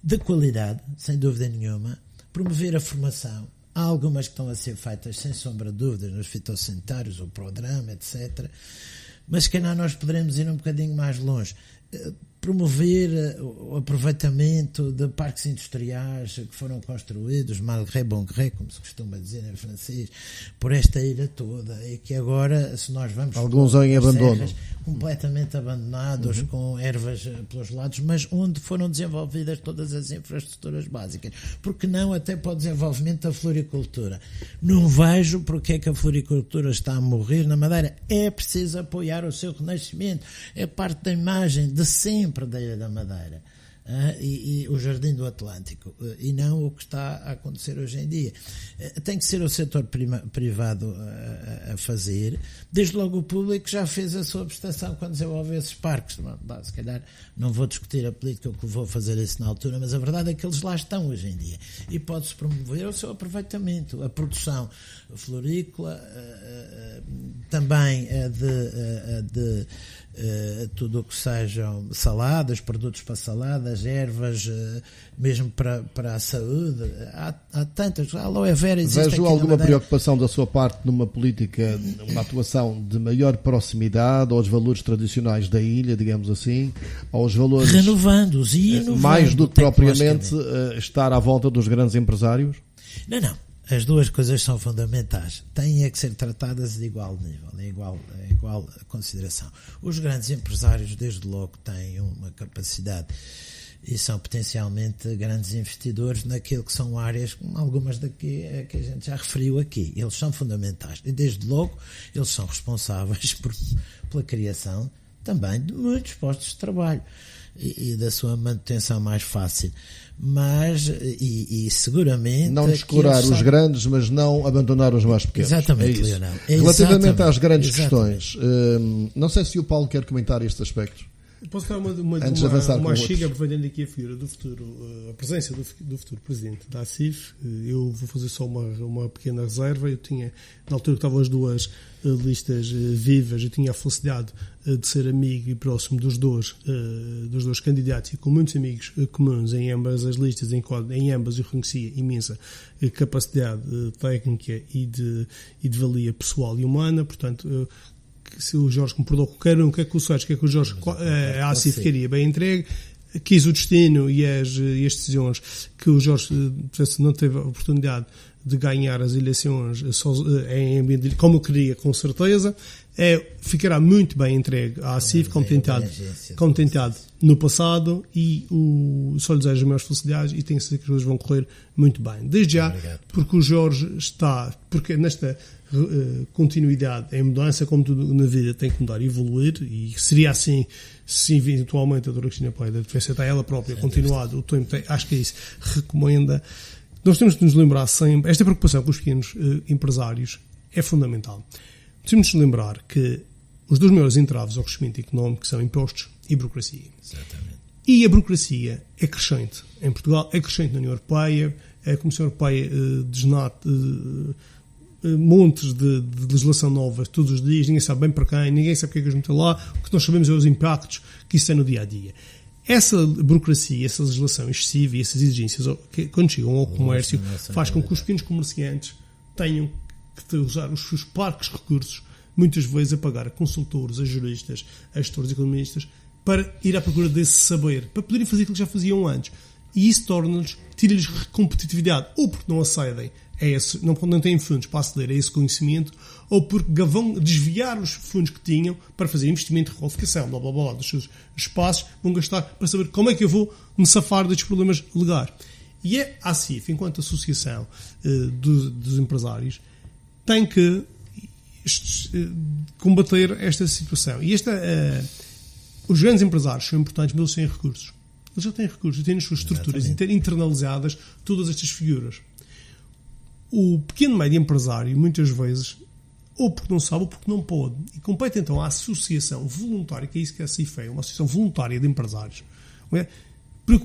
de qualidade, sem dúvida nenhuma, promover a formação. Há algumas que estão a ser feitas, sem sombra de dúvidas, nos fitossanitários, o Prodrama, etc. Mas se calhar nós poderemos ir um bocadinho mais longe. promover o aproveitamento de parques industriais que foram construídos, malgré bon gré, como se costuma dizer em francês, por esta ilha toda, e que agora, se nós vamos... Alguns em abandono. Completamente abandonados, com ervas pelos lados, mas onde foram desenvolvidas todas as infraestruturas básicas. Porque não até para o desenvolvimento da floricultura? Não vejo porque é que a floricultura está a morrer na Madeira. É preciso apoiar o seu renascimento. É parte da imagem de sempre da Ilha da Madeira. E o Jardim do Atlântico, e não o que está a acontecer hoje em dia. Tem que ser o setor privado a fazer. Desde logo o público já fez a sua prestação quando desenvolveu esses parques. Se calhar não vou discutir a política, o que vou fazer isso na altura, mas a verdade é que eles lá estão hoje em dia, e pode-se promover o seu aproveitamento, a produção florícola, também de tudo o que sejam saladas, produtos para saladas, ervas, mesmo para a saúde. Há tantas. A aloe vera existe. Vejo alguma preocupação da sua parte numa política, uma atuação de maior proximidade aos valores tradicionais da ilha, digamos assim, aos valores... Renovando-os e inovando. Mais do que propriamente estar à volta dos grandes empresários? Não. As duas coisas são fundamentais. Têm que ser tratadas de igual nível, igual consideração. Os grandes empresários, desde logo, têm uma capacidade e são potencialmente grandes investidores naquilo que são áreas, algumas daqui que a gente já referiu aqui. Eles são fundamentais. E, desde logo, eles são responsáveis pela criação também de muitos postos de trabalho e da sua manutenção mais fácil. Mas, e seguramente... Não descurar os grandes, mas não abandonar os mais pequenos. Exatamente, Leonel. Relativamente às grandes questões, não sei se o Paulo quer comentar este aspecto. Posso dar antes de avançar uma chega, aproveitando aqui a figura do futuro, a presença do futuro presidente da ACIF. Eu vou fazer só uma pequena reserva. Eu tinha, na altura que estavam as duas listas vivas, eu tinha a felicidade de ser amigo e próximo dos dois candidatos, e com muitos amigos comuns em ambas as listas, em ambas eu reconhecia imensa capacidade técnica e de valia pessoal e humana. Portanto, se o Jorge concordou com qualquer um, o que é que o Sérgio, o que é que o Jorge, a ACIF queria bem entregue, quis o destino e as decisões que o Jorge não teve a oportunidade de ganhar as eleições em ambiente, como eu queria, com certeza, ficará muito bem entregue à ACIF, como tentado no passado, e só lhe desejo as maiores felicidades e tenho certeza que as coisas vão correr muito bem. Desde já, porque o Jorge porque nesta continuidade em mudança, como tudo na vida tem que mudar e evoluir, e seria assim se eventualmente a Dra. Cristina Pereira tivesse até ela própria continuado o tempo, acho que é isso, recomenda. Nós temos de nos lembrar sempre, esta preocupação com os pequenos empresários é fundamental. Temos de nos lembrar que os dois maiores entraves ao crescimento económico são impostos e burocracia. Exatamente. E a burocracia é crescente em Portugal, é crescente na União Europeia, a Comissão Europeia desnata montes de legislação nova todos os dias, ninguém sabe bem para quem, ninguém sabe o que é que eles metem lá, o que nós sabemos é os impactos que isso tem no dia-a-dia. Essa burocracia, essa legislação excessiva e essas exigências, quando chegam ao comércio, faz com que os pequenos comerciantes tenham que usar os seus parcos recursos, muitas vezes a pagar a consultores, a juristas, a gestores economistas, para ir à procura desse saber, para poderem fazer aquilo que já faziam antes. E isso tira-lhes competitividade, ou porque não acedem a esse, não têm fundos para aceder a esse conhecimento, ou porque vão desviar os fundos que tinham para fazer investimento, requalificação, blá blá blá, dos seus espaços, vão gastar para saber como é que eu vou me safar destes problemas legais. E a ACIF, enquanto associação dos empresários, tem que combater esta situação. E os grandes empresários são importantes, mas eles têm recursos. Eles já têm recursos, têm as suas estruturas internalizadas, todas estas figuras. O pequeno e médio empresário, muitas vezes, ou porque não sabe ou porque não pode, e compete então à associação voluntária, que é isso que a ACIF é, uma associação voluntária de empresários, para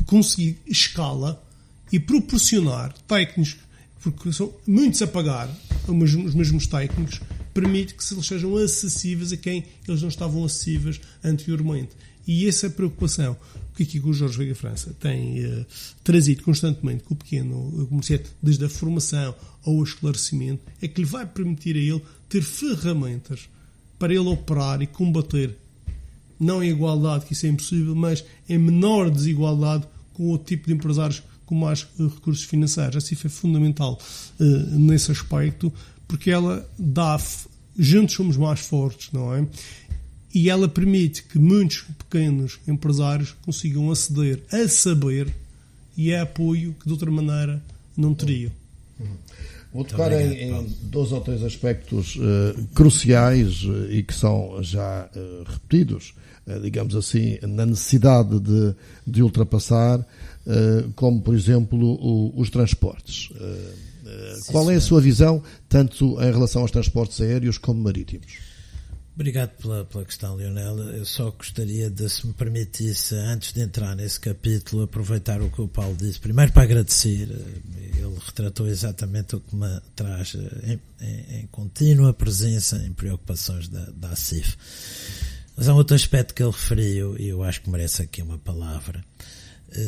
conseguir escala e proporcionar técnicos, porque são muitos a pagar, os mesmos técnicos, permite que eles sejam acessíveis a quem eles não estavam acessíveis anteriormente. E essa preocupação que aqui o Jorge Veiga França tem trazido constantemente com o pequeno comerciante, desde a formação ao esclarecimento, é que lhe vai permitir a ele ter ferramentas para ele operar e combater não em igualdade, que isso é impossível, mas em menor desigualdade com outro tipo de empresários com mais recursos financeiros. A CIF é fundamental nesse aspecto, porque ela dá, juntos somos mais fortes, não é? E ela permite que muitos pequenos empresários consigam aceder a saber e a apoio que de outra maneira não teriam. Vou tocar em 2 ou 3 aspectos cruciais e que são já repetidos, digamos assim, na necessidade de ultrapassar, como, por exemplo, os transportes. Qual é a sua visão, tanto em relação aos transportes aéreos como marítimos? Obrigado pela questão, Lionel. Eu só gostaria de, se me permitisse, antes de entrar nesse capítulo, aproveitar o que o Paulo disse. Primeiro para agradecer, ele retratou exatamente o que me traz em contínua presença em preocupações da ACIF. Mas há um outro aspecto que ele referiu, e eu acho que merece aqui uma palavra,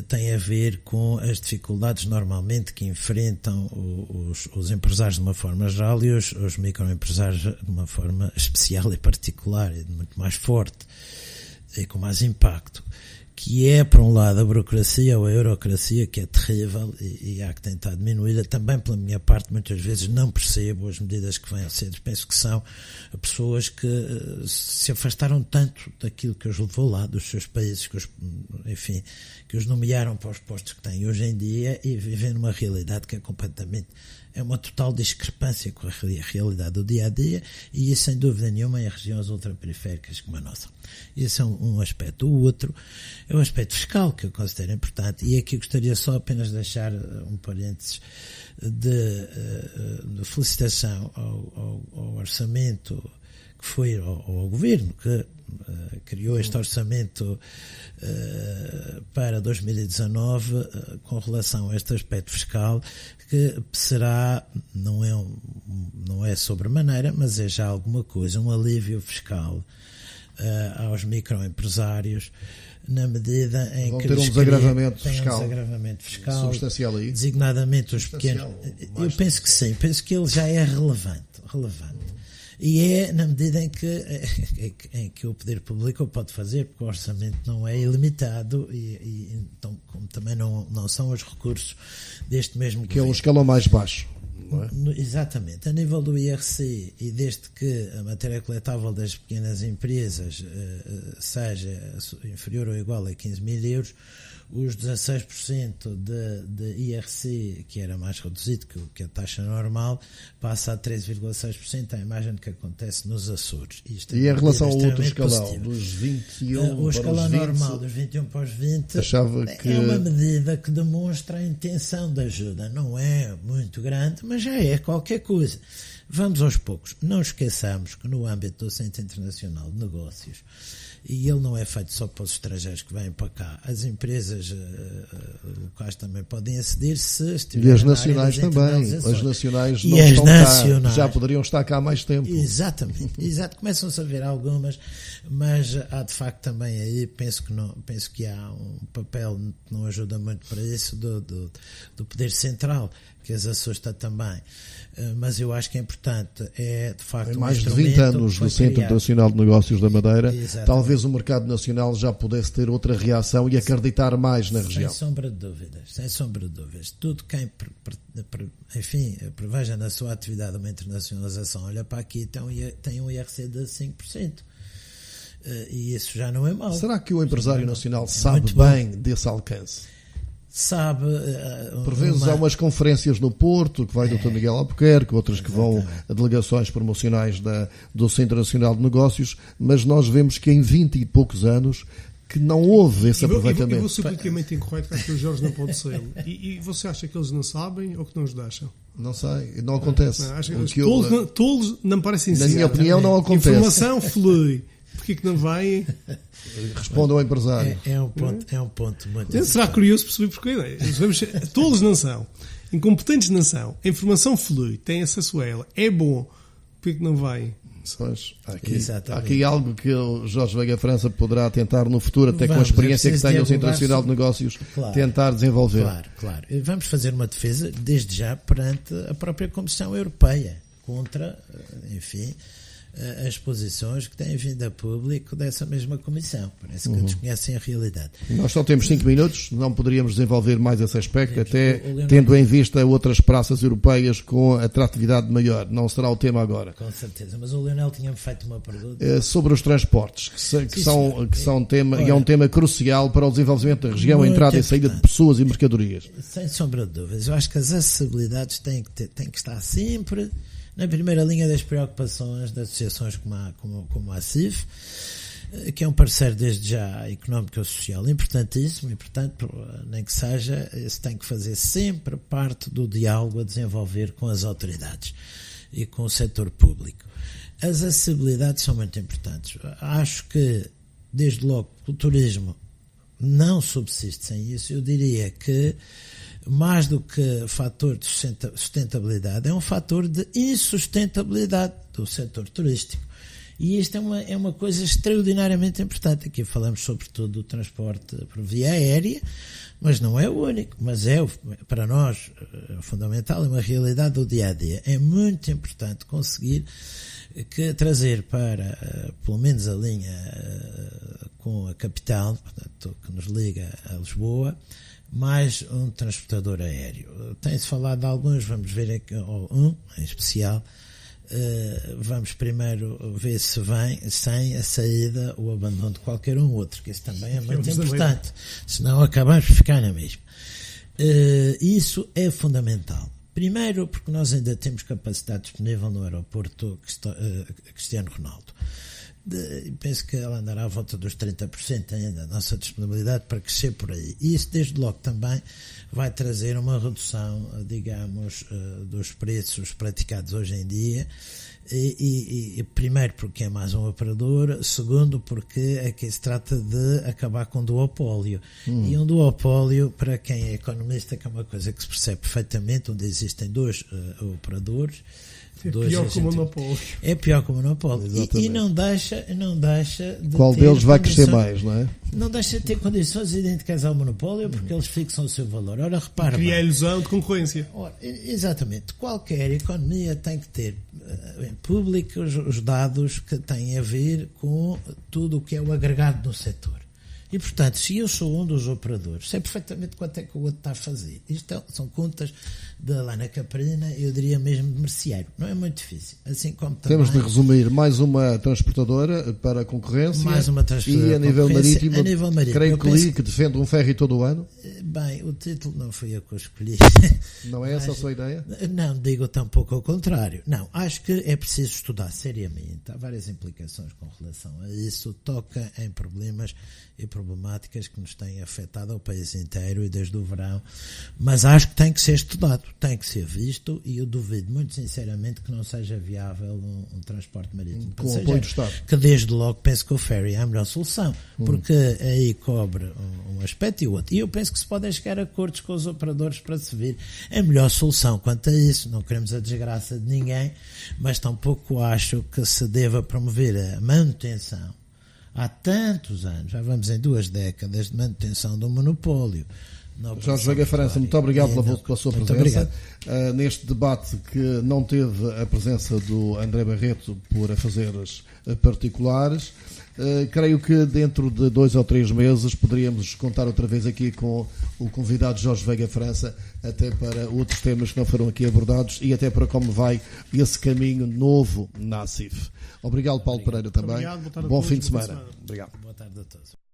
tem a ver com as dificuldades normalmente que enfrentam os empresários de uma forma geral e os microempresários de uma forma especial e particular e muito mais forte e com mais impacto, que é, por um lado, a burocracia ou a eurocracia, que é terrível e há que tentar diminuí-la. Também, pela minha parte, muitas vezes não percebo as medidas que vêm a ser. Penso que são pessoas que se afastaram tanto daquilo que os levou lá, dos seus países, que os nomearam para os postos que têm hoje em dia e vivem numa realidade que é completamente... É uma total discrepância com a realidade do dia-a-dia e isso, sem dúvida nenhuma, em regiões ultraperiféricas como a nossa. Esse é um aspecto. O outro é o aspecto fiscal, que eu considero importante, e aqui gostaria só apenas de deixar um parênteses de felicitação ao orçamento que foi ao governo, que criou este orçamento para 2019 com relação a este aspecto fiscal, que será, não é sobremaneira, mas é já alguma coisa, um alívio fiscal aos microempresários, na medida em vão que ter um desagravamento fiscal substancial aí, designadamente os pequenos. Eu penso que sim, penso que ele já é relevante. E é na medida em que o poder público o pode fazer, porque o orçamento não é ilimitado e então, como também não são os recursos deste mesmo que governo. é um escalão mais baixo. Não é? Exatamente. A nível do IRC, e desde que a matéria coletável das pequenas empresas seja inferior ou igual a 15 mil euros, os 16% de IRC, que era mais reduzido que a taxa normal, passa a 13,6%, a imagem que acontece nos Açores. Isto e em relação ao outro escalão, dos 21 o escalão normal, dos 21 para os 20, é uma medida que demonstra a intenção de ajuda. Não é muito grande, mas já é qualquer coisa. Vamos aos poucos. Não esqueçamos que no âmbito do Centro Internacional de Negócios, e ele não é feito só para os estrangeiros que vêm para cá, as empresas locais também podem aceder se estiverem. E as nacionais também. As nacionais não estão cá, já poderiam estar cá há mais tempo. Exatamente. Começam-se a ver algumas, mas há de facto também aí, penso que há um papel que não ajuda muito para isso do Poder Central, que as Açores está também. Mas eu acho que é importante, de facto, mais de 20 anos do Centro Internacional de Negócios da Madeira, talvez o mercado nacional já pudesse ter outra reação e acreditar mais na região. Sem sombra de dúvidas. Tudo quem, preveja na sua atividade uma internacionalização, olha para aqui, tem um IRC de 5%. E isso já não é mau. Será que o empresário nacional sabe bem desse alcance? Sabe. Por vezes há umas conferências no Porto, que vai do Dr. Miguel Albuquerque, outras que vão a delegações promocionais do Centro Nacional de Negócios, mas nós vemos que em 20 e poucos anos que não houve esse aproveitamento. Eu vou ser politicamente incorreto, porque o Jorge não pode ser. E você acha que eles não sabem ou que não os deixam? Não sei, não acontece. Todos não me parecem ser. Na minha opinião, não acontece. Informação flui. Porquê que não vai? Responda ao empresário. É um ponto muito será curioso perceber porquê. Todos não são. Incompetentes não são. A informação flui. Tem acesso a ela. É bom. Porquê que não vai? Pois, há aqui algo que o Jorge Veiga França poderá tentar no futuro, até com a experiência que tem no Centro Nacional de Negócios, tentar desenvolver. Claro. E vamos fazer uma defesa, desde já, perante a própria Comissão Europeia, contra, as posições que têm vindo a público dessa mesma comissão. Parece que desconhecem a realidade. Nós só temos 5 minutos, não poderíamos desenvolver mais esse aspecto, até tendo em vista outras praças europeias com atratividade maior. Não será o tema agora. Com certeza, mas o Leonel tinha-me feito uma pergunta. Sobre os transportes, que são tema, e é um tema crucial para o desenvolvimento da região, a entrada e saída de pessoas e mercadorias. Sem sombra de dúvidas. Eu acho que as acessibilidades têm que estar sempre na primeira linha das preocupações de associações como a CIF, que é um parceiro desde já económico e social importantíssimo, e portanto, nem que seja, isso tem que fazer sempre parte do diálogo a desenvolver com as autoridades e com o setor público. As acessibilidades são muito importantes. Acho que, desde logo, o turismo não subsiste sem isso. Eu diria que, mais do que fator de sustentabilidade, é um fator de insustentabilidade do setor turístico. E isto é uma coisa extraordinariamente importante. Aqui falamos sobretudo do transporte por via aérea, mas não é o único, mas para nós, fundamental, é uma realidade do dia-a-dia. É muito importante conseguir trazer para, pelo menos a linha com a capital, portanto, que nos liga a Lisboa, mais um transportador aéreo. Tem-se falado de alguns, vamos ver aqui, ou um em especial. Vamos primeiro ver se vem sem a saída ou o abandono de qualquer outro, que isso também é muito importante, senão acabamos por ficar na mesma. Isso é fundamental. Primeiro porque nós ainda temos capacidade disponível no aeroporto Cristiano Ronaldo. Penso que ela andará à volta dos 30% ainda, a nossa disponibilidade para crescer por aí. E isso, desde logo, também vai trazer uma redução, digamos, dos preços praticados hoje em dia. E primeiro porque é mais um operador, segundo porque aqui se trata de acabar com o duopólio. E um duopólio, para quem é economista, que é uma coisa que se percebe perfeitamente, onde existem dois operadores. É pior que o monopólio. É pior que o monopólio. E não deixa de qual deles vai crescer mais, não é? Não deixa de ter condições idênticas ao monopólio, porque eles fixam o seu valor. Ora, repara. Cria a ilusão de concorrência. Ora, exatamente. Qualquer economia tem que ter em público os dados que têm a ver com tudo o que é o agregado no setor. E, portanto, se eu sou um dos operadores, sei perfeitamente quanto é que o outro está a fazer. Isto são contas da Lana Caprina, eu diria mesmo de merceeiro. Não é muito difícil. Assim como também, temos de resumir mais uma transportadora para a concorrência. Mais uma transportadora e a nível marítimo, creio que defende um ferry todo o ano. Bem, o título não foi eu que eu escolhi. Não é essa a sua ideia? Não, digo tampouco ao contrário. Não, acho que é preciso estudar seriamente. Há várias implicações com relação a isso. Toca em problemas e problemáticas que nos têm afetado ao país inteiro e desde o verão. Mas acho que tem que ser estudado, tem que ser visto, e eu duvido muito sinceramente que não seja viável um transporte marítimo. Com o apoio do Estado. Que desde logo penso que o ferry é a melhor solução, porque aí cobre um aspecto e o outro. E eu penso que se podem chegar a acordos com os operadores para se vir a melhor solução quanto a isso. Não queremos a desgraça de ninguém, mas tampouco acho que se deva promover a manutenção. Há tantos anos, já vamos em 2 décadas de manutenção do monopólio. Jorge Veiga França, muito obrigado pela sua presença. Neste debate que não teve a presença do André Barreto por afazeres particulares, creio que dentro de 2 ou 3 meses poderíamos contar outra vez aqui com o convidado Jorge Veiga França, até para outros temas que não foram aqui abordados e até para como vai esse caminho novo na ACIF. Obrigado, Paulo Pereira, também. Obrigado, bom fim de semana. Obrigado. Boa tarde a todos.